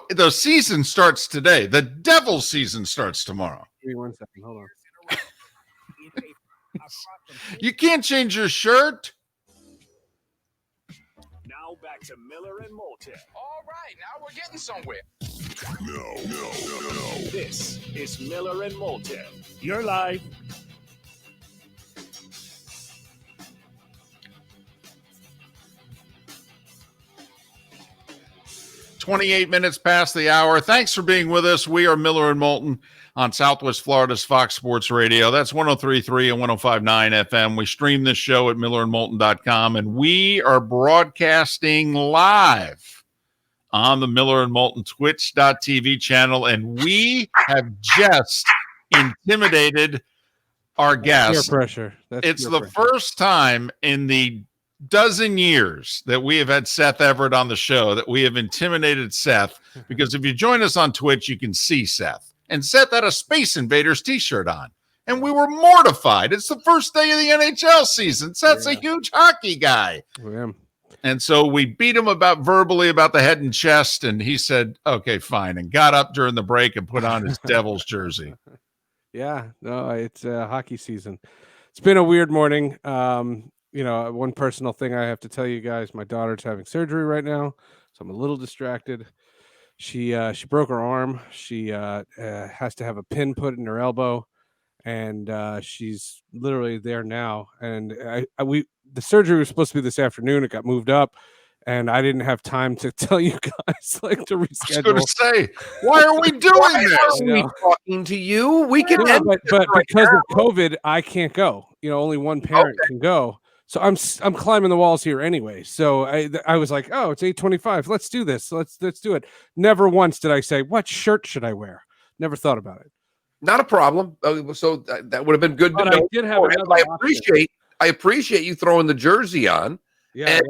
The season starts today. The Devil season starts tomorrow. Give me 1 second. Hold on. You can't change your shirt. Now back to Miller and Moulton. All right, now we're getting somewhere. No. This is Miller and Moulton. You're live. 28 minutes past the hour. Thanks for being with us. We are Miller and Moulton on Southwest Florida's Fox Sports Radio. That's 103.3 and 105.9 FM. We stream this show at millerandmoulton.com, and we are broadcasting live on the Miller and Moulton Twitch.tv channel, and we have just intimidated our Peer guest. pressure. That's It's peer the pressure. first time in the dozen years that we have had Seth Everett on the show that we have intimidated Seth, because if you join us on Twitch, you can see Seth. And Seth had a Space Invaders t-shirt on. And we were mortified. It's the first day of the NHL season. Seth's a huge hockey guy. Yeah. And so we beat him verbally about the head and chest. And he said, okay, fine. And got up during the break and put on his Devils jersey. Yeah, no, it's hockey season. It's been a weird morning. One personal thing I have to tell you guys, my daughter's having surgery right now, so I'm a little distracted. She broke her arm. She has to have a pin put in her elbow, and she's literally there now. And the surgery was supposed to be this afternoon. It got moved up, and I didn't have time to tell you guys to reschedule. I was going to say, why are we doing this? Are we talking to you? We can Yeah, end but this right because now. of COVID, I can't go. Only one parent can go. So I'm climbing the walls here anyway. So I was like, oh, it's 8:25. Let's do this. Let's do it. Never once did I say, what shirt should I wear? Never thought about it. Not a problem. So that would have been good to But I know. did have And another option. I appreciate you throwing the jersey on. Yeah,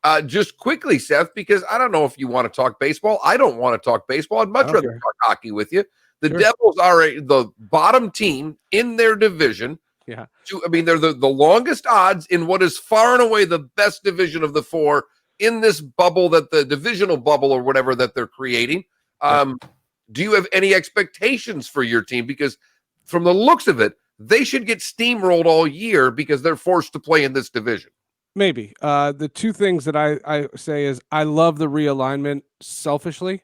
And, just quickly, Seth, because I don't know if you want to talk baseball. I don't want to talk baseball. I'd much rather talk hockey with you. The Sure. Devils are the bottom team in their division. Yeah. They're the longest odds in what is far and away the best division of the four in this bubble, that the divisional bubble or whatever that they're creating. Do you have any expectations for your team? Because from the looks of it, they should get steamrolled all year because they're forced to play in this division. Maybe. The two things that I say is I love the realignment selfishly.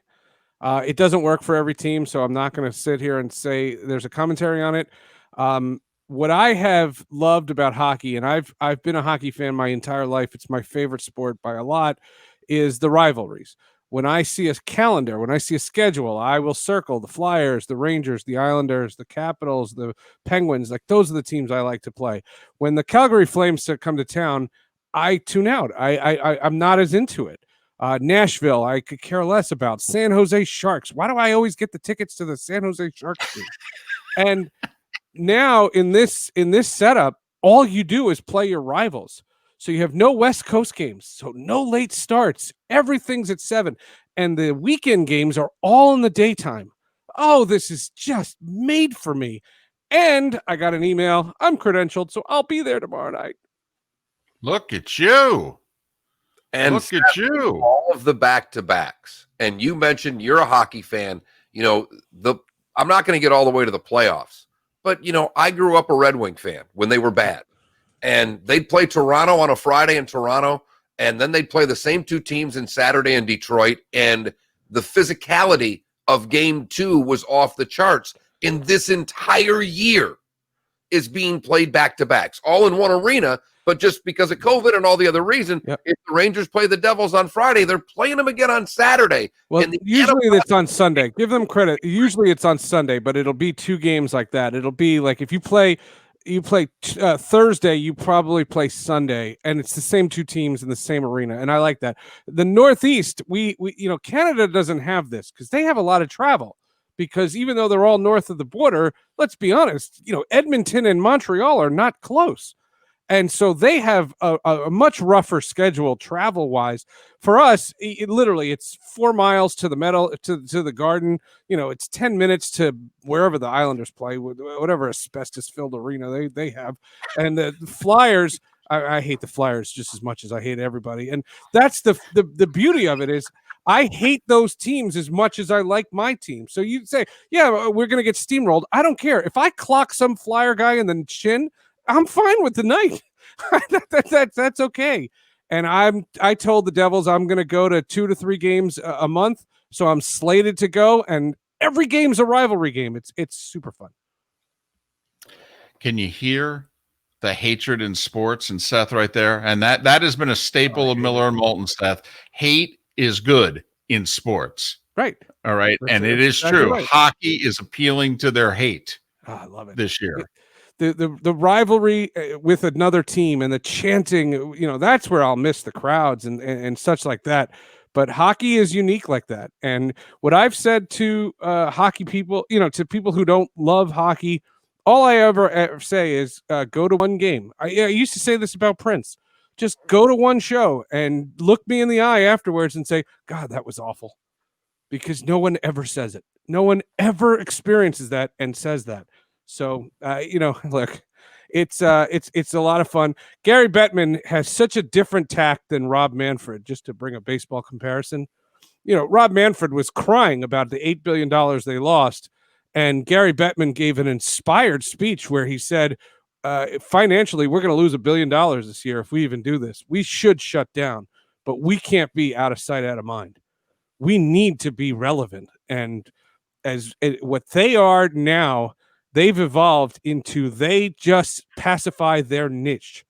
It doesn't work for every team, so I'm not going to sit here and say there's a commentary on it. What I have loved about hockey, and I've been a hockey fan my entire life, it's my favorite sport by a lot, is the rivalries. When I see a calendar, when I see a schedule, I will circle the Flyers, the Rangers, the Islanders, the Capitals, the Penguins. Like, those are the teams I like to play. When the Calgary Flames come to town, I tune out. I'm not as into it. Nashville, I could care less about. San Jose Sharks. Why do I always get the tickets to the San Jose Sharks game? And now in this setup, all you do is play your rivals. So you have no West Coast games, so no late starts. Everything's at 7, and the weekend games are all in the daytime. Oh, this is just made for me. And I got an email. I'm credentialed, so I'll be there tomorrow night. Look at you. And look at you. All of the back-to-backs. And you mentioned you're a hockey fan. I'm not going to get all the way to the playoffs, but I grew up a Red Wing fan when they were bad. And they'd play Toronto on a Friday in Toronto, and then they'd play the same two teams in Saturday in Detroit, and the physicality of game 2 was off the charts. In this entire year is being played back-to-backs, all in one arena, but just because of COVID and all the other reason, if the Rangers play the Devils on Friday, they're playing them again on Saturday. Well, And the usually it's on Sunday. Give them credit. Usually it's on Sunday, but it'll be 2 games like that. It'll be like if you play Thursday, you probably play Sunday, and it's the same 2 teams in the same arena, and I like that. The Northeast, we Canada doesn't have this because they have a lot of travel. Because even though they're all north of the border, let's be honest, Edmonton and Montreal are not close. And so they have a much rougher schedule travel-wise. For us, literally, it's 4 miles to the metal to the Garden. It's 10 minutes to wherever the Islanders play, whatever asbestos-filled arena they have. And the Flyers, I hate the Flyers just as much as I hate everybody. And that's the beauty of it is I hate those teams as much as I like my team. So you say, yeah, we're going to get steamrolled. I don't care. If I clock some Flyer guy in the chin, I'm fine with the night. That's okay. And I told the Devils I'm going to go to 2 to 3 games a month. So I'm slated to go, and every game's a rivalry game. It's super fun. Can you hear the hatred in sports and Seth right there? And that has been a staple of Miller and Moulton, Seth. Hate is good in sports. Right. All right. That's and it is exactly true. right. Hockey is appealing to their hate. I love it this year. The rivalry with another team and the chanting, that's where I'll miss the crowds and such like that. But hockey is unique like that. And what I've said to hockey people, to people who don't love hockey All I ever say is go to one game. I used to say this about Prince. Just go to one show and look me in the eye afterwards and say, God, that was awful. Because no one ever says it. No one ever experiences that and says that. So, look, it's a lot of fun. Gary Bettman has such a different tact than Rob Manfred, just to bring a baseball comparison. Rob Manfred was crying about the $8 billion they lost. And Gary Bettman gave an inspired speech where he said, financially, we're going to lose $1 billion this year if we even do this. We should shut down, but we can't be out of sight, out of mind. We need to be relevant. And what they are now, they've evolved into they just pacify their niche.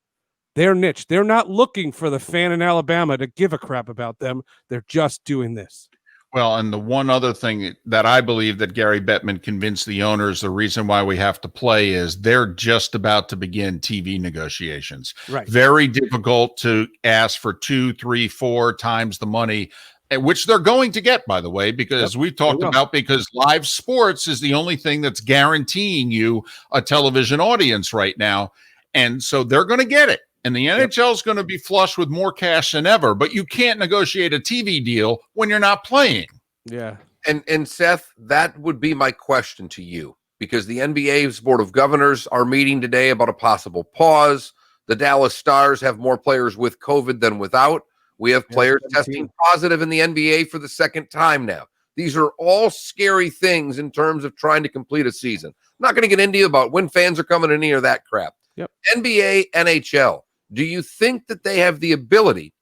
Their niche. They're not looking for the fan in Alabama to give a crap about them. They're just doing this. Well, and the one other thing that I believe that Gary Bettman convinced the owners the reason why we have to play is they're just about to begin TV negotiations. Right. Very difficult to ask for 2, 3, 4 times the money, which they're going to get, by the way, because we've talked about, because live sports is the only thing that's guaranteeing you a television audience right now. And so they're going to get it. And the NHL is going to be flush with more cash than ever, but you can't negotiate a TV deal when you're not playing. Yeah. And Seth, that would be my question to you, because the NBA's Board of Governors are meeting today about a possible pause. The Dallas Stars have more players with COVID than without. We have players testing positive in the NBA for the second time now. These are all scary things in terms of trying to complete a season. I'm not going to get into about when fans are coming in any of that crap. Yep. NBA, NHL. Do you think that they have the ability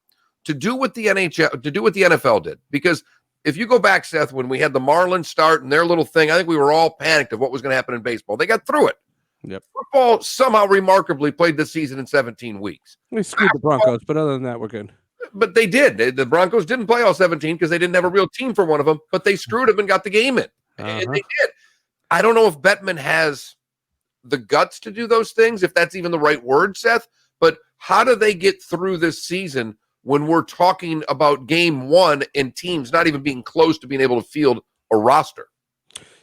to do what the NFL did? Because if you go back, Seth, when we had the Marlins start and their little thing, I think we were all panicked of what was going to happen in baseball. They got through it. Yep. Football somehow remarkably played this season in 17 weeks. We screwed the Broncos, but other than that, we're good. But they did. The Broncos didn't play all 17 because they didn't have a real team for one of them, but they screwed them and got the game in. And they did. I don't know if Bettman has the guts to do those things, if that's even the right word, Seth, but how do they get through this season when we're talking about game one and teams not even being close to being able to field a roster?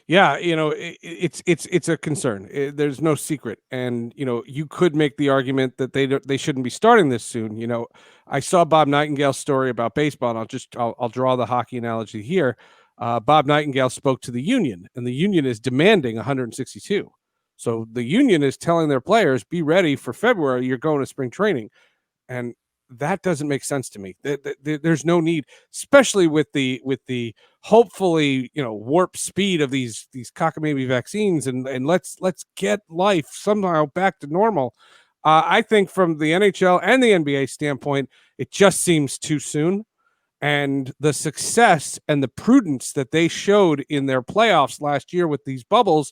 Yeah, it's a concern. There's no secret, and you could make the argument that they shouldn't be starting this soon. I saw Bob Nightingale's story about baseball, and I'll draw the hockey analogy here. Bob Nightingale spoke to the union, and the union is demanding 162. So the union is telling their players, be ready for February. You're going to spring training. And that doesn't make sense to me. There's no need, especially with the hopefully, warp speed of these cockamamie vaccines. And let's get life somehow back to normal. I think from the NHL and the NBA standpoint, it just seems too soon. And the success and the prudence that they showed in their playoffs last year with these bubbles,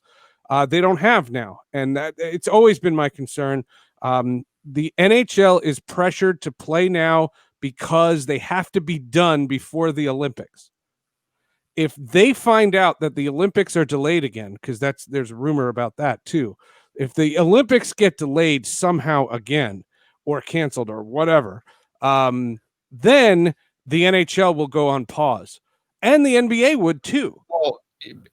they don't have now. And it's always been my concern. The NHL is pressured to play now because they have to be done before the Olympics. If they find out that the Olympics are delayed again, because there's a rumor about that too. If the Olympics get delayed somehow again or canceled or whatever, then the NHL will go on pause. And the NBA would too. Well,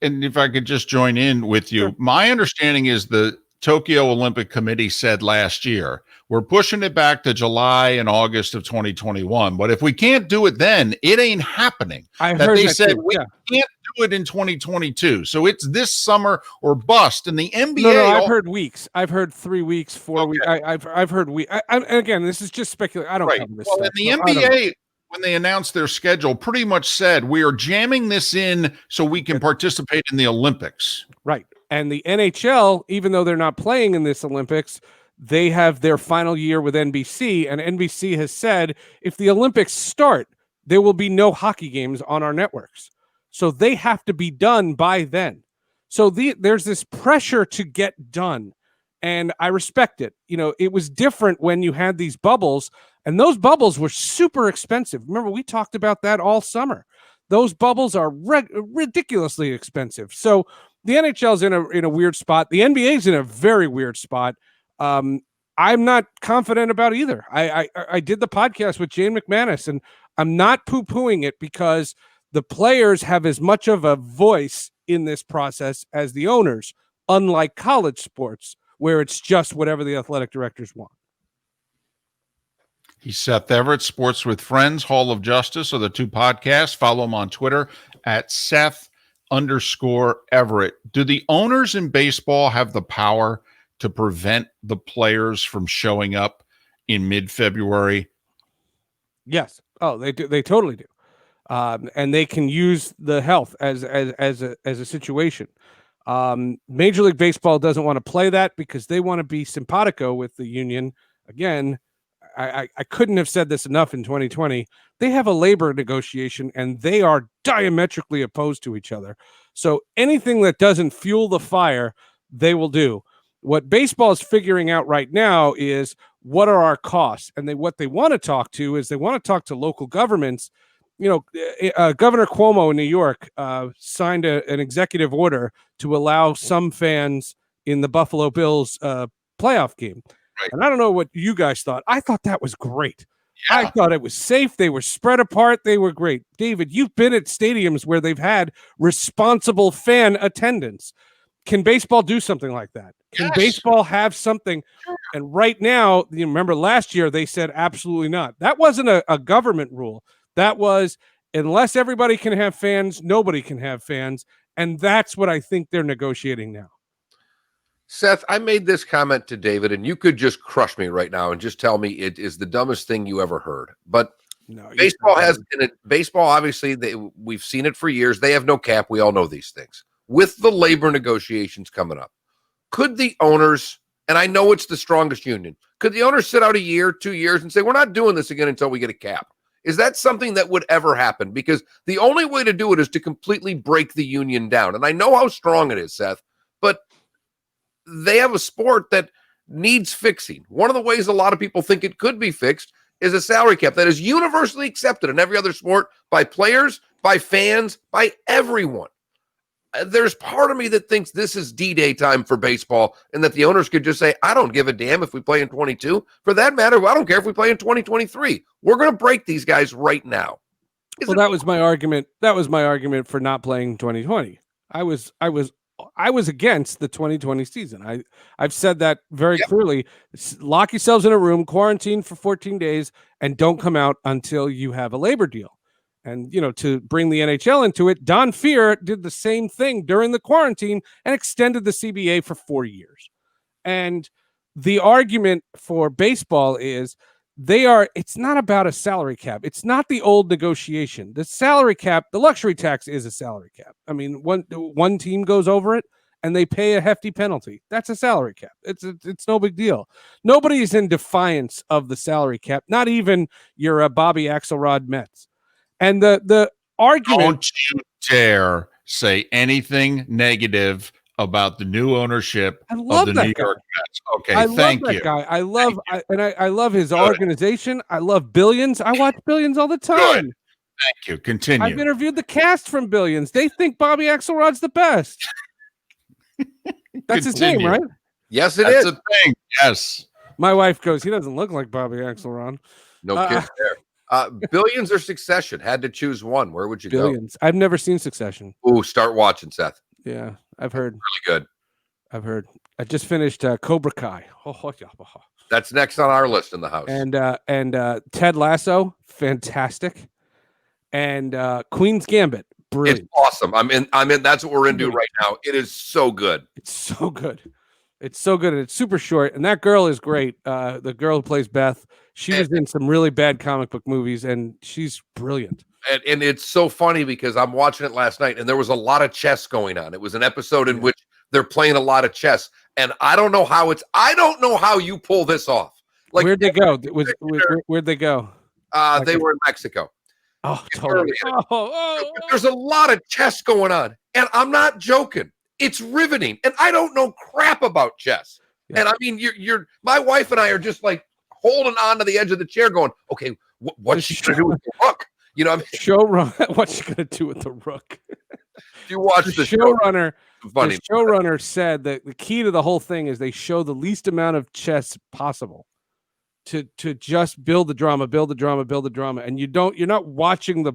and if I could just join in with you, my understanding is the Tokyo Olympic Committee said last year, we're pushing it back to July and August of 2021. But if we can't do it then, it ain't happening. I heard they that said too, we can't do it in 2022. So it's this summer or bust. And the NBA. No, I've heard weeks. I've heard 3 weeks, 4 weeks. I've heard weeks. And again, this is just speculation. I don't cover this stuff. And the NBA, when they announced their schedule, pretty much said we are jamming this in so we can participate in the Olympics. Right. And the NHL, even though they're not playing in this Olympics, they have their final year with NBC. And NBC has said if the Olympics start, there will be no hockey games on our networks. So they have to be done by then. So there's this pressure to get done. And I respect it. It was different when you had these bubbles, and those bubbles were super expensive. Remember, we talked about that all summer. Those bubbles are ridiculously expensive. So the NHL's in a weird spot. The NBA's in a very weird spot. I'm not confident about either. I did the podcast with Jane McManus, and I'm not poo-pooing it because the players have as much of a voice in this process as the owners unlike college sports where it's just whatever the athletic directors want. He's Seth Everett, Sports with Friends, Hall of Justice are the two podcasts. Follow him on Twitter at Seth_Everett. Do the owners in baseball have the power to prevent the players from showing up in mid-February? Yes. Oh, they do. They totally do. And they can use the health as a situation. Major League Baseball doesn't want to play that because they want to be simpatico with the union. Again, I couldn't have said this enough in 2020. They have a labor negotiation and they are diametrically opposed to each other. So anything that doesn't fuel the fire, they will do. What baseball is figuring out right now is what are our costs? And what they want to talk to is they want to talk to local governments. Governor Cuomo in New York signed an executive order to allow some fans in the Buffalo Bills playoff game. Right. And I don't know what you guys thought. I thought that was great. Yeah. I thought it was safe. They were spread apart. They were great. David, you've been at stadiums where they've had responsible fan attendance. Can baseball do something like that? Can baseball have something? And right now, you remember last year, they said absolutely not. That wasn't a government rule. That was, unless everybody can have fans, nobody can have fans. And that's what I think they're negotiating now. Seth, I made this comment to David, and you could just crush me right now and just tell me it is the dumbest thing you ever heard. But no, baseball has in it. Baseball, obviously, we've seen it for years. They have no cap. We all know these things. With the labor negotiations coming up, could the owners, and I know it's the strongest union, could the owners sit out a year, 2 years, and say, we're not doing this again until we get a cap? Is that something that would ever happen? Because the only way to do it is to completely break the union down. And I know how strong it is, Seth, but they have a sport that needs fixing. One of the ways a lot of people think it could be fixed is a salary cap that is universally accepted in every other sport by players, by fans, by everyone. There's part of me that thinks this is D-Day time for baseball and that the owners could just say, I don't give a damn if we play in 22. For that matter, I don't care if we play in 2023. We're going to break these guys right now. Well, that was my argument. That was my argument for not playing 2020. I was against the 2020 season. I've said that very clearly. Lock yourselves in a room, quarantine for 14 days, and don't come out until you have a labor deal. And, to bring the NHL into it, Don Fehr did the same thing during the quarantine and extended the CBA for 4 years. And the argument for baseball is it's not about a salary cap. It's not the old negotiation. The salary cap, the luxury tax is a salary cap. I mean, one team goes over it and they pay a hefty penalty. That's a salary cap. It's no big deal. Nobody is in defiance of the salary cap, not even your Bobby Axelrod Mets. And the argument. Don't you dare say anything negative about the new ownership of the New York Mets. Okay, thank you. Guy. I love his organization. I love Billions. I watch Billions all the time. Good. Thank you. Continue. I've interviewed the cast from Billions. They think Bobby Axelrod's the best. That's his name, right? Yes, it is. That's a thing. Yes. My wife goes, he doesn't look like Bobby Axelrod. No kidding there. Billions or Succession? Had to choose one. Where would you Billions. I've never seen Succession. Ooh, start watching, Seth. Yeah, I've heard. Really good. I've heard. I just finished Cobra Kai. That's next on our list in the house. And Ted Lasso, fantastic. And Queen's Gambit, brilliant. It's awesome. I'm in. That's what we're into right now. It is so good. It's so good. It's so good. And it's super short. And that girl is great. The girl who plays Beth, she was in some really bad comic book movies, and she's brilliant. And it's so funny because I'm watching it last night, and there was a lot of chess going on. It was an episode in which they're playing a lot of chess, and I don't know how you pull this off. Like, where'd they go? Where'd they go? They were in Mexico. Oh, totally. There's a lot of chess going on, and I'm not joking. It's riveting, and I don't know crap about chess. Yeah. And I mean, my wife and I are just like holding on to the edge of the chair, going, "Okay, what's she gonna do with the rook?" You know, what's she gonna do with the rook? You watch the showrunner. The showrunner said that the key to the whole thing is they show the least amount of chess possible to just build the drama, and you're not watching the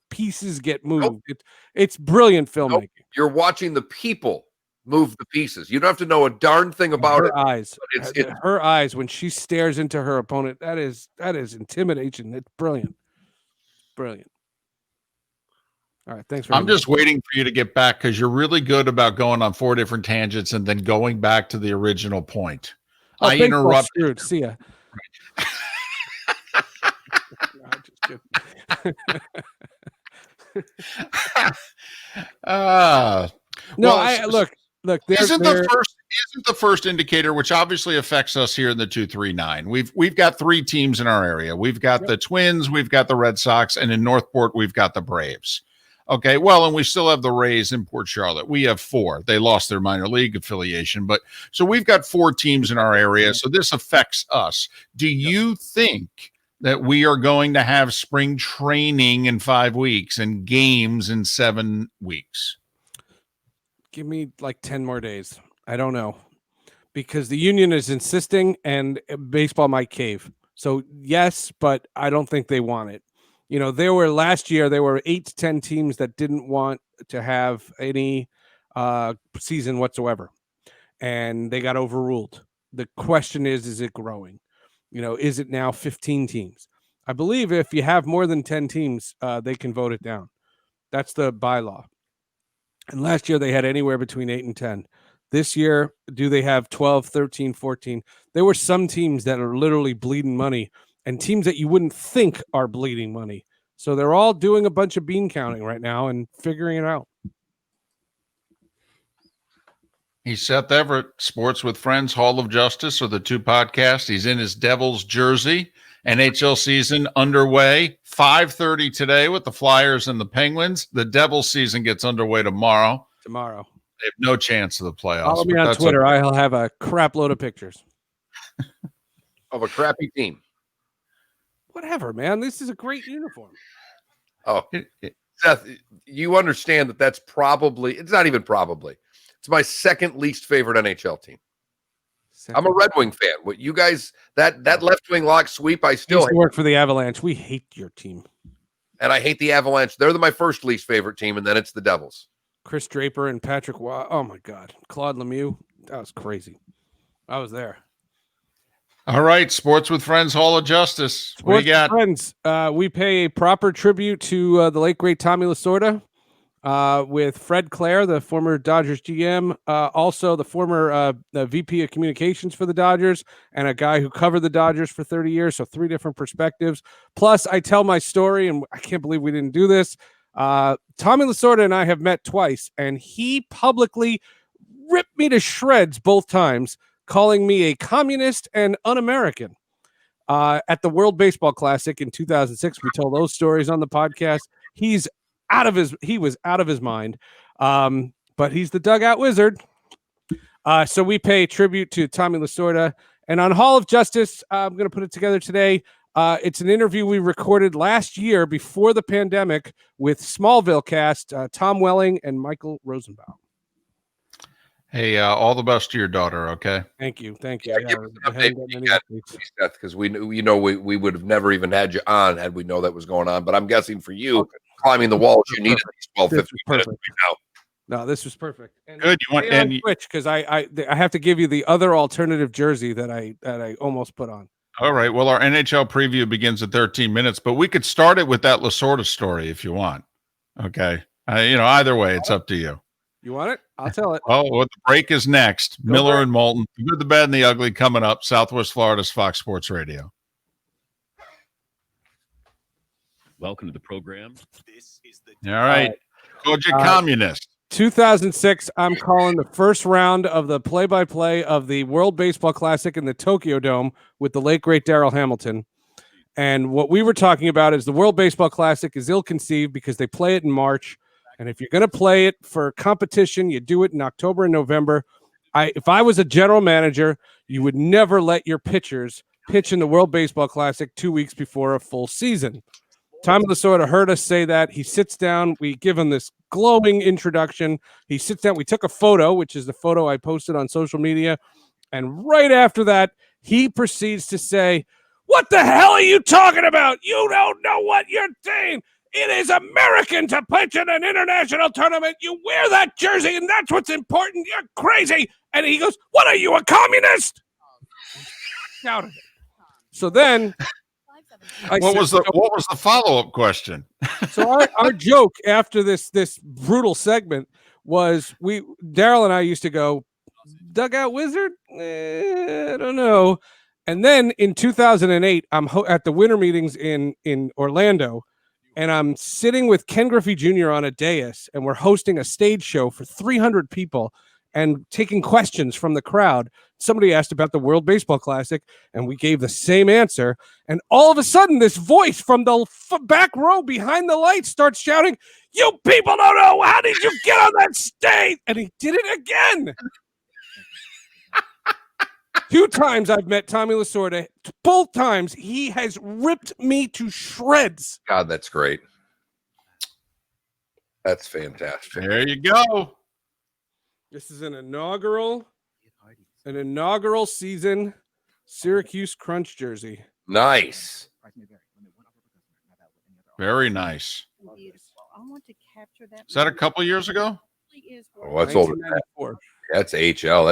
pieces get moved. Nope. It's brilliant filmmaking. Nope. You're watching the people move the pieces. You don't have to know a darn thing about her it. eyes. It's Her eyes when she stares into her opponent. That is intimidation. It's brilliant. Brilliant. All right, thanks for. I'm just waiting for you to get back because you're really good about going on 4 different tangents and then going back to the original point. Oh, I interrupt. Screwed. See ya. No, I'm just kidding. Look. Isn't the first indicator, which obviously affects us here in the 239? We've got 3 teams in our area. We've got the Twins, we've got the Red Sox, and in Northport we've got the Braves. Okay, well, and we still have the Rays in Port Charlotte. We have 4. They lost their minor league affiliation, but so we've got 4 teams in our area. So this affects us. Do you think that we are going to have spring training in 5 weeks and games in 7 weeks? Give me like 10 more days. I don't know, because the union is insisting and baseball might cave. So yes, but I don't think they want it. You know, last year there were 8 to 10 teams that didn't want to have any season whatsoever, and they got overruled. The question is it growing? You know, is it now 15 teams? I believe if you have more than 10 teams, they can vote it down. That's the bylaw. And last year they had anywhere between 8 and 10. This year, do they have 12, 13, 14? There were some teams that are literally bleeding money and teams that you wouldn't think are bleeding money. So they're all doing a bunch of bean counting right now and figuring it out. He's Seth Everett, Sports with Friends, Hall of Justice, or the 2 podcasts. He's in his Devils jersey. NHL season underway. 5:30 today with the Flyers and the Penguins. The Devils season gets underway tomorrow. They have no chance of the playoffs. Follow me on Twitter. I'll have a crap load of pictures. Of a crappy team. Whatever, man. This is a great uniform. Oh, Seth, you understand that that's probably, it's not even probably, it's my second least favorite NHL team. I'm a Red Wing fan. What you guys, that left wing lock sweep, I still used to work for the Avalanche. We hate your team. And I hate the Avalanche. They're my first least favorite team, and then it's the Devils. Chris Draper and Patrick Waugh. Oh my God. Claude Lemieux. That was crazy. I was there. All right, Sports with Friends, Hall of Justice. What do you got? Friends, we pay a proper tribute to the late, great Tommy Lasorda with Fred Clare, the former Dodgers GM, also the former VP of communications for the Dodgers, and a guy who covered the Dodgers for 30 years, so 3 different perspectives. Plus, I tell my story, and I can't believe we didn't do this. Tommy Lasorda and I have met twice, and he publicly ripped me to shreds both times, calling me a communist and un-American. At the World Baseball Classic in 2006, we tell those stories on the podcast. He was out of his mind, but he's the dugout wizard. So we pay tribute to Tommy Lasorda. And on Hall of Justice, I'm going to put it together today. It's an interview we recorded last year before the pandemic with Smallville cast, Tom Welling and Michael Rosenbaum. Hey, all the best to your daughter, okay? Thank you. Yeah, give us an update when you got Seth, because we would have never even had you on had we know that was going on. But I'm guessing for you, climbing the walls, you needed these 12, 15 minutes right now. No, this was perfect. And good. You want and switch because I have to give you the other alternative jersey that I almost put on. All right. Well, our NHL preview begins at 13 minutes, but we could start it with that Lasorda story if you want. Okay. Either way, it's up to you. You want it? I'll tell it. Oh, well, the break is next. Miller and Moulton. The Good, the Bad, and the Ugly coming up. Southwest Florida's Fox Sports Radio. Welcome to the program. All right. Kojak Communist. 2006, I'm calling the first round of the play-by-play of the World Baseball Classic in the Tokyo Dome with the late, great Darrell Hamilton. And what we were talking about is the World Baseball Classic is ill-conceived because they play it in March. And if you're going to play it for competition, you do it in October and November. If I was a general manager, you would never let your pitchers pitch in the World Baseball Classic 2 weeks before a full season. Tommy Lasorda heard us say that. He sits down. We give him this glowing introduction. He sits down. We took a photo, which is the photo I posted on social media. And right after that, he proceeds to say, "What the hell are you talking about? You don't know what you're saying. It is American to pitch in an international tournament. You wear that jersey, and that's what's important. You're crazy. And he goes, what are you, a communist? Shouted it. So then, What was the follow-up question? so our joke after this brutal segment was Daryl and I used to go, dugout wizard? I don't know. And then in 2008, I'm at the winter meetings in Orlando, and I'm sitting with Ken Griffey Jr. on a dais, and we're hosting a stage show for 300 people and taking questions from the crowd. Somebody asked about the World Baseball Classic, and we gave the same answer. And all of a sudden, this voice from the back row behind the lights starts shouting, "You people don't know! How did you get on that stage?" And he did it again. 2 times I've met Tommy Lasorda. Both times he has ripped me to shreds. God, that's great. That's fantastic. There you go. This is an inaugural season Syracuse Crunch jersey. Nice. Very nice. I want to capture that. Is that a couple years ago? Oh, that's older than that. That's HL.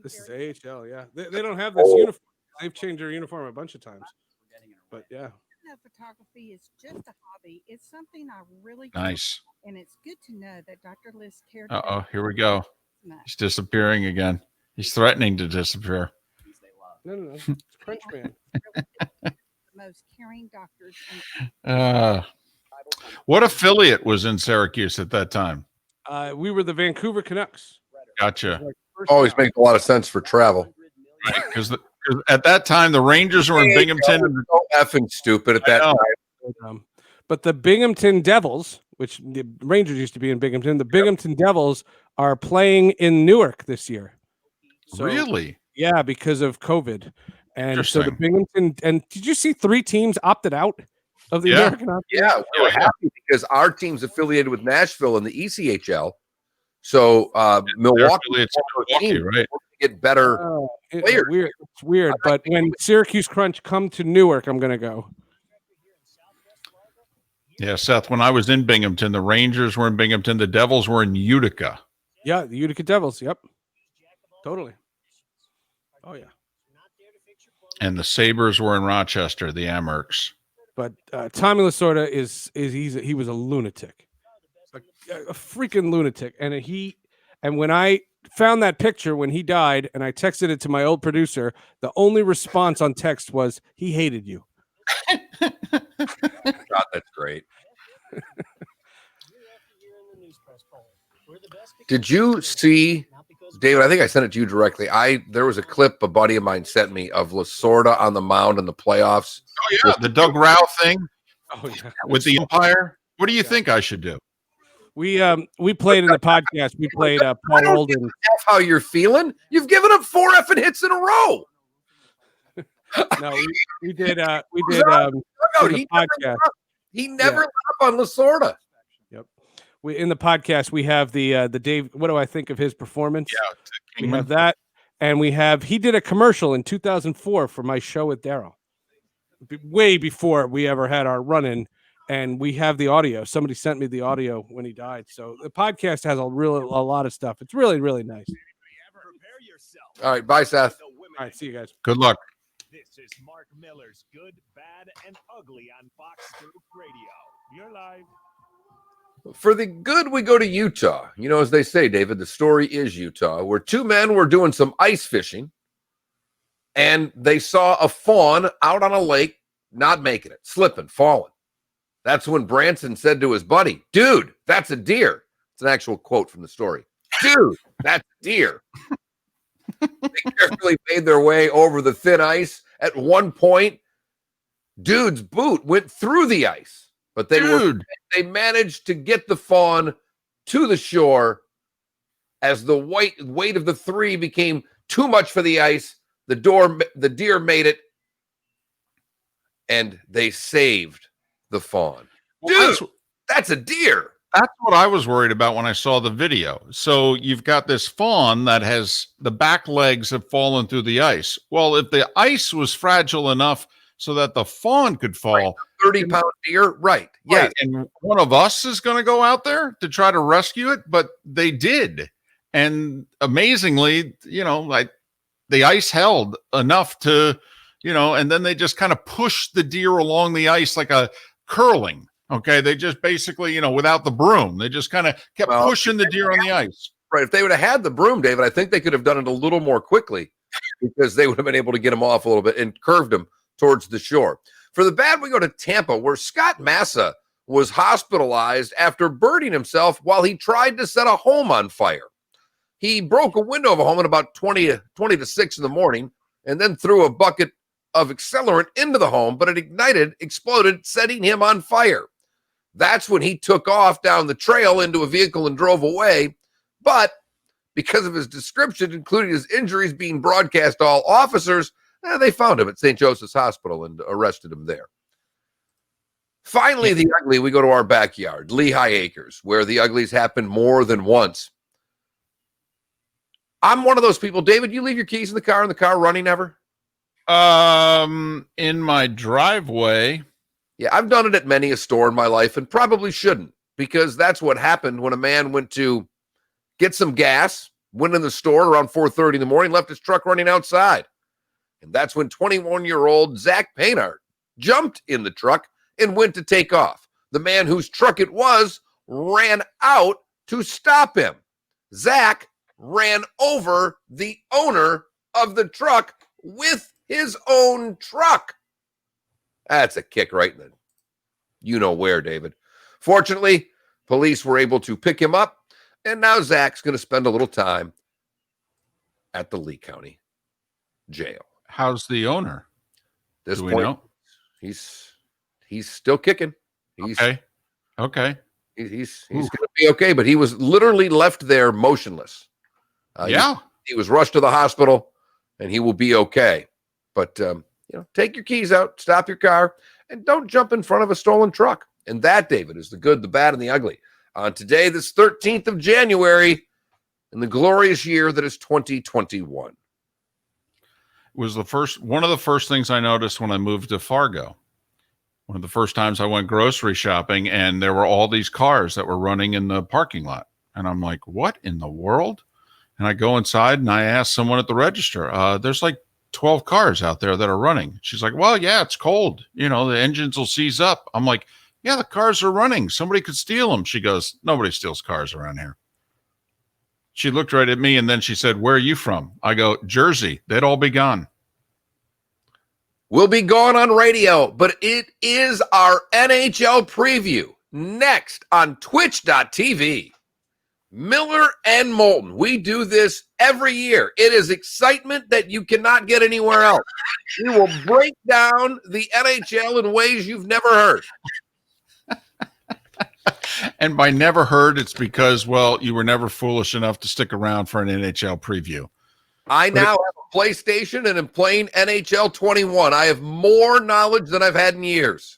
This is AHL, yeah. They don't have this uniform. They've changed their uniform a bunch of times. But yeah. Photography is just a hobby. It's something I really Nice. and it's good to know that Dr. Liz cared. Uh-oh, here we go. He's disappearing again. He's threatening to disappear. No. It's Crunch Man. The most caring doctors. What affiliate was in Syracuse at that time? We were the Vancouver Canucks. Gotcha. Always makes a lot of sense for travel. Right, because at that time the Rangers were in Binghamton. And so effing stupid at that time. But the Binghamton Devils, which the Rangers used to be in Binghamton, the Binghamton Devils are playing in Newark this year. So, really? Yeah, because of COVID. And so the Binghamton, and did you see 3 teams opted out of the American Hockey? Yeah, we were happy because our team's affiliated with Nashville in the ECHL. So Milwaukee, right? Get better players. It's weird, but when Syracuse Crunch come to Newark, I'm going to go. Yeah, Seth, when I was in Binghamton, the Rangers were in Binghamton. The Devils were in Utica. Yeah, the Utica Devils. Yep. Totally. Oh, yeah. And the Sabres were in Rochester, the Amherst. But Tommy Lasorda he was a lunatic. A freaking lunatic. And when I found that picture when he died and I texted it to my old producer, the only response on text was, he hated you. God, that's great. Did you see, David? I think I sent it to you directly. There was a clip a buddy of mine sent me of Lasorda on the mound in the playoffs. Oh yeah, the Doug Rao thing. Oh yeah, with the umpire. What do you think I should do? We played in the podcast. We played Paul Holden. How you're feeling? You've given up 4 effing hits in a row. No, we did in the podcast. He never let up on Lasorda. Yep. In the podcast we have the Dave. What do I think of his performance? Yeah, we have that, and he did a commercial in 2004 for my show with Daryl, way before we ever had our run-in, and we have the audio. Somebody sent me the audio when he died, so the podcast has a lot of stuff. It's really, really nice. All right, bye, Seth. All right, see you guys. Good luck. This is Mark Miller's Good, Bad, and Ugly on Fox Sports Radio. You're live. For the good, we go to Utah. You know, as they say, David, the story is Utah, where 2 men were doing some ice fishing, and they saw a fawn out on a lake, not making it, slipping, falling. That's when Branson said to his buddy, "Dude, that's a deer." It's an actual quote from the story. "Dude, that's a deer." They carefully made their way over the thin ice. At one point, dude's boot went through the ice, but they managed to get the fawn to the shore. As the weight of the 3 became too much for the ice, the deer made it, and they saved the fawn. Well, Dude, that's a deer. That's what I was worried about when I saw the video. So you've got this fawn that has the back legs have fallen through the ice. Well, if the ice was fragile enough so that the fawn could fall. 30-pound deer, right? Yeah, Right. And one of us is going to go out there to try to rescue it, but they did. And amazingly, like the ice held enough to, and then they just kind of pushed the deer along the ice like a curling. Okay. They just basically, without the broom, they just kind of kept pushing the deer on the ice. Right. If they would have had the broom, David, I think they could have done it a little more quickly because they would have been able to get him off a little bit and curved him towards the shore. For the bad, we go to Tampa, where Scott Massa was hospitalized after burning himself while he tried to set a home on fire. He broke a window of a home at about 20 to 6 in the morning and then threw a bucket of accelerant into the home, but it exploded, setting him on fire. That's when he took off down the trail into a vehicle and drove away. But because of his description, including his injuries being broadcast to all officers, they found him at St. Joseph's Hospital and arrested him there. Finally, the ugly, we go to our backyard, Lehigh Acres, where the uglies happen more than once. I'm one of those people. David, you leave your keys in the car running ever? In my driveway. Yeah, I've done it at many a store in my life and probably shouldn't, because that's what happened when a man went to get some gas, went in the store around 4:30 in the morning, left his truck running outside. And that's when 21-year-old Zach Painart jumped in the truck and went to take off. The man whose truck it was ran out to stop him. Zach ran over the owner of the truck with his own truck. That's a kick right in the you-know-where, David. Fortunately, police were able to pick him up, and now Zach's going to spend a little time at the Lee County Jail. How's the owner? This Do we point, know? he's still kicking. Okay. He's going to be okay, but he was literally left there motionless. He was rushed to the hospital, and he will be okay. But take your keys out, stop your car, and don't jump in front of a stolen truck. And that, David, is the good, the bad, and the ugly. On today, this 13th of January, in the glorious year that is 2021. Was one of the first things I noticed when I moved to Fargo. One of the first times I went grocery shopping, and there were all these cars that were running in the parking lot. And I'm like, what in the world? And I go inside and I ask someone at the register, there's like 12 cars out there that are running. She's like, well, yeah, it's cold. The engines will seize up. I'm like, yeah, the cars are running. Somebody could steal them. She goes, nobody steals cars around here. She looked right at me and then she said, where are you from? I go, Jersey. They'd all be gone. We'll be gone on radio, but it is our NHL preview next on twitch.tv. Miller and Moulton. We do this every year. It is excitement that you cannot get anywhere else. We will break down the NHL in ways you've never heard. And by never heard, it's because, you were never foolish enough to stick around for an NHL preview. I now have a PlayStation and am playing NHL 21. I have more knowledge than I've had in years.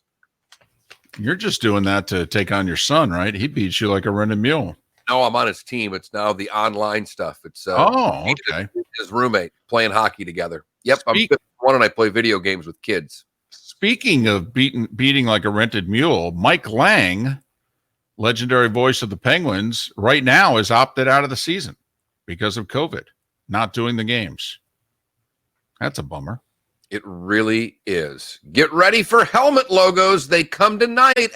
You're just doing that to take on your son, right? He beats you like a rented mule. No, I'm on his team. It's now the online stuff. It's okay. His roommate playing hockey together. Yep, I'm 51 and I play video games with kids. Speaking of beating like a rented mule, Mike Lang, legendary voice of the Penguins, right now is opted out of the season because of COVID, not doing the games. That's a bummer. It really is. Get ready for helmet logos. They come tonight.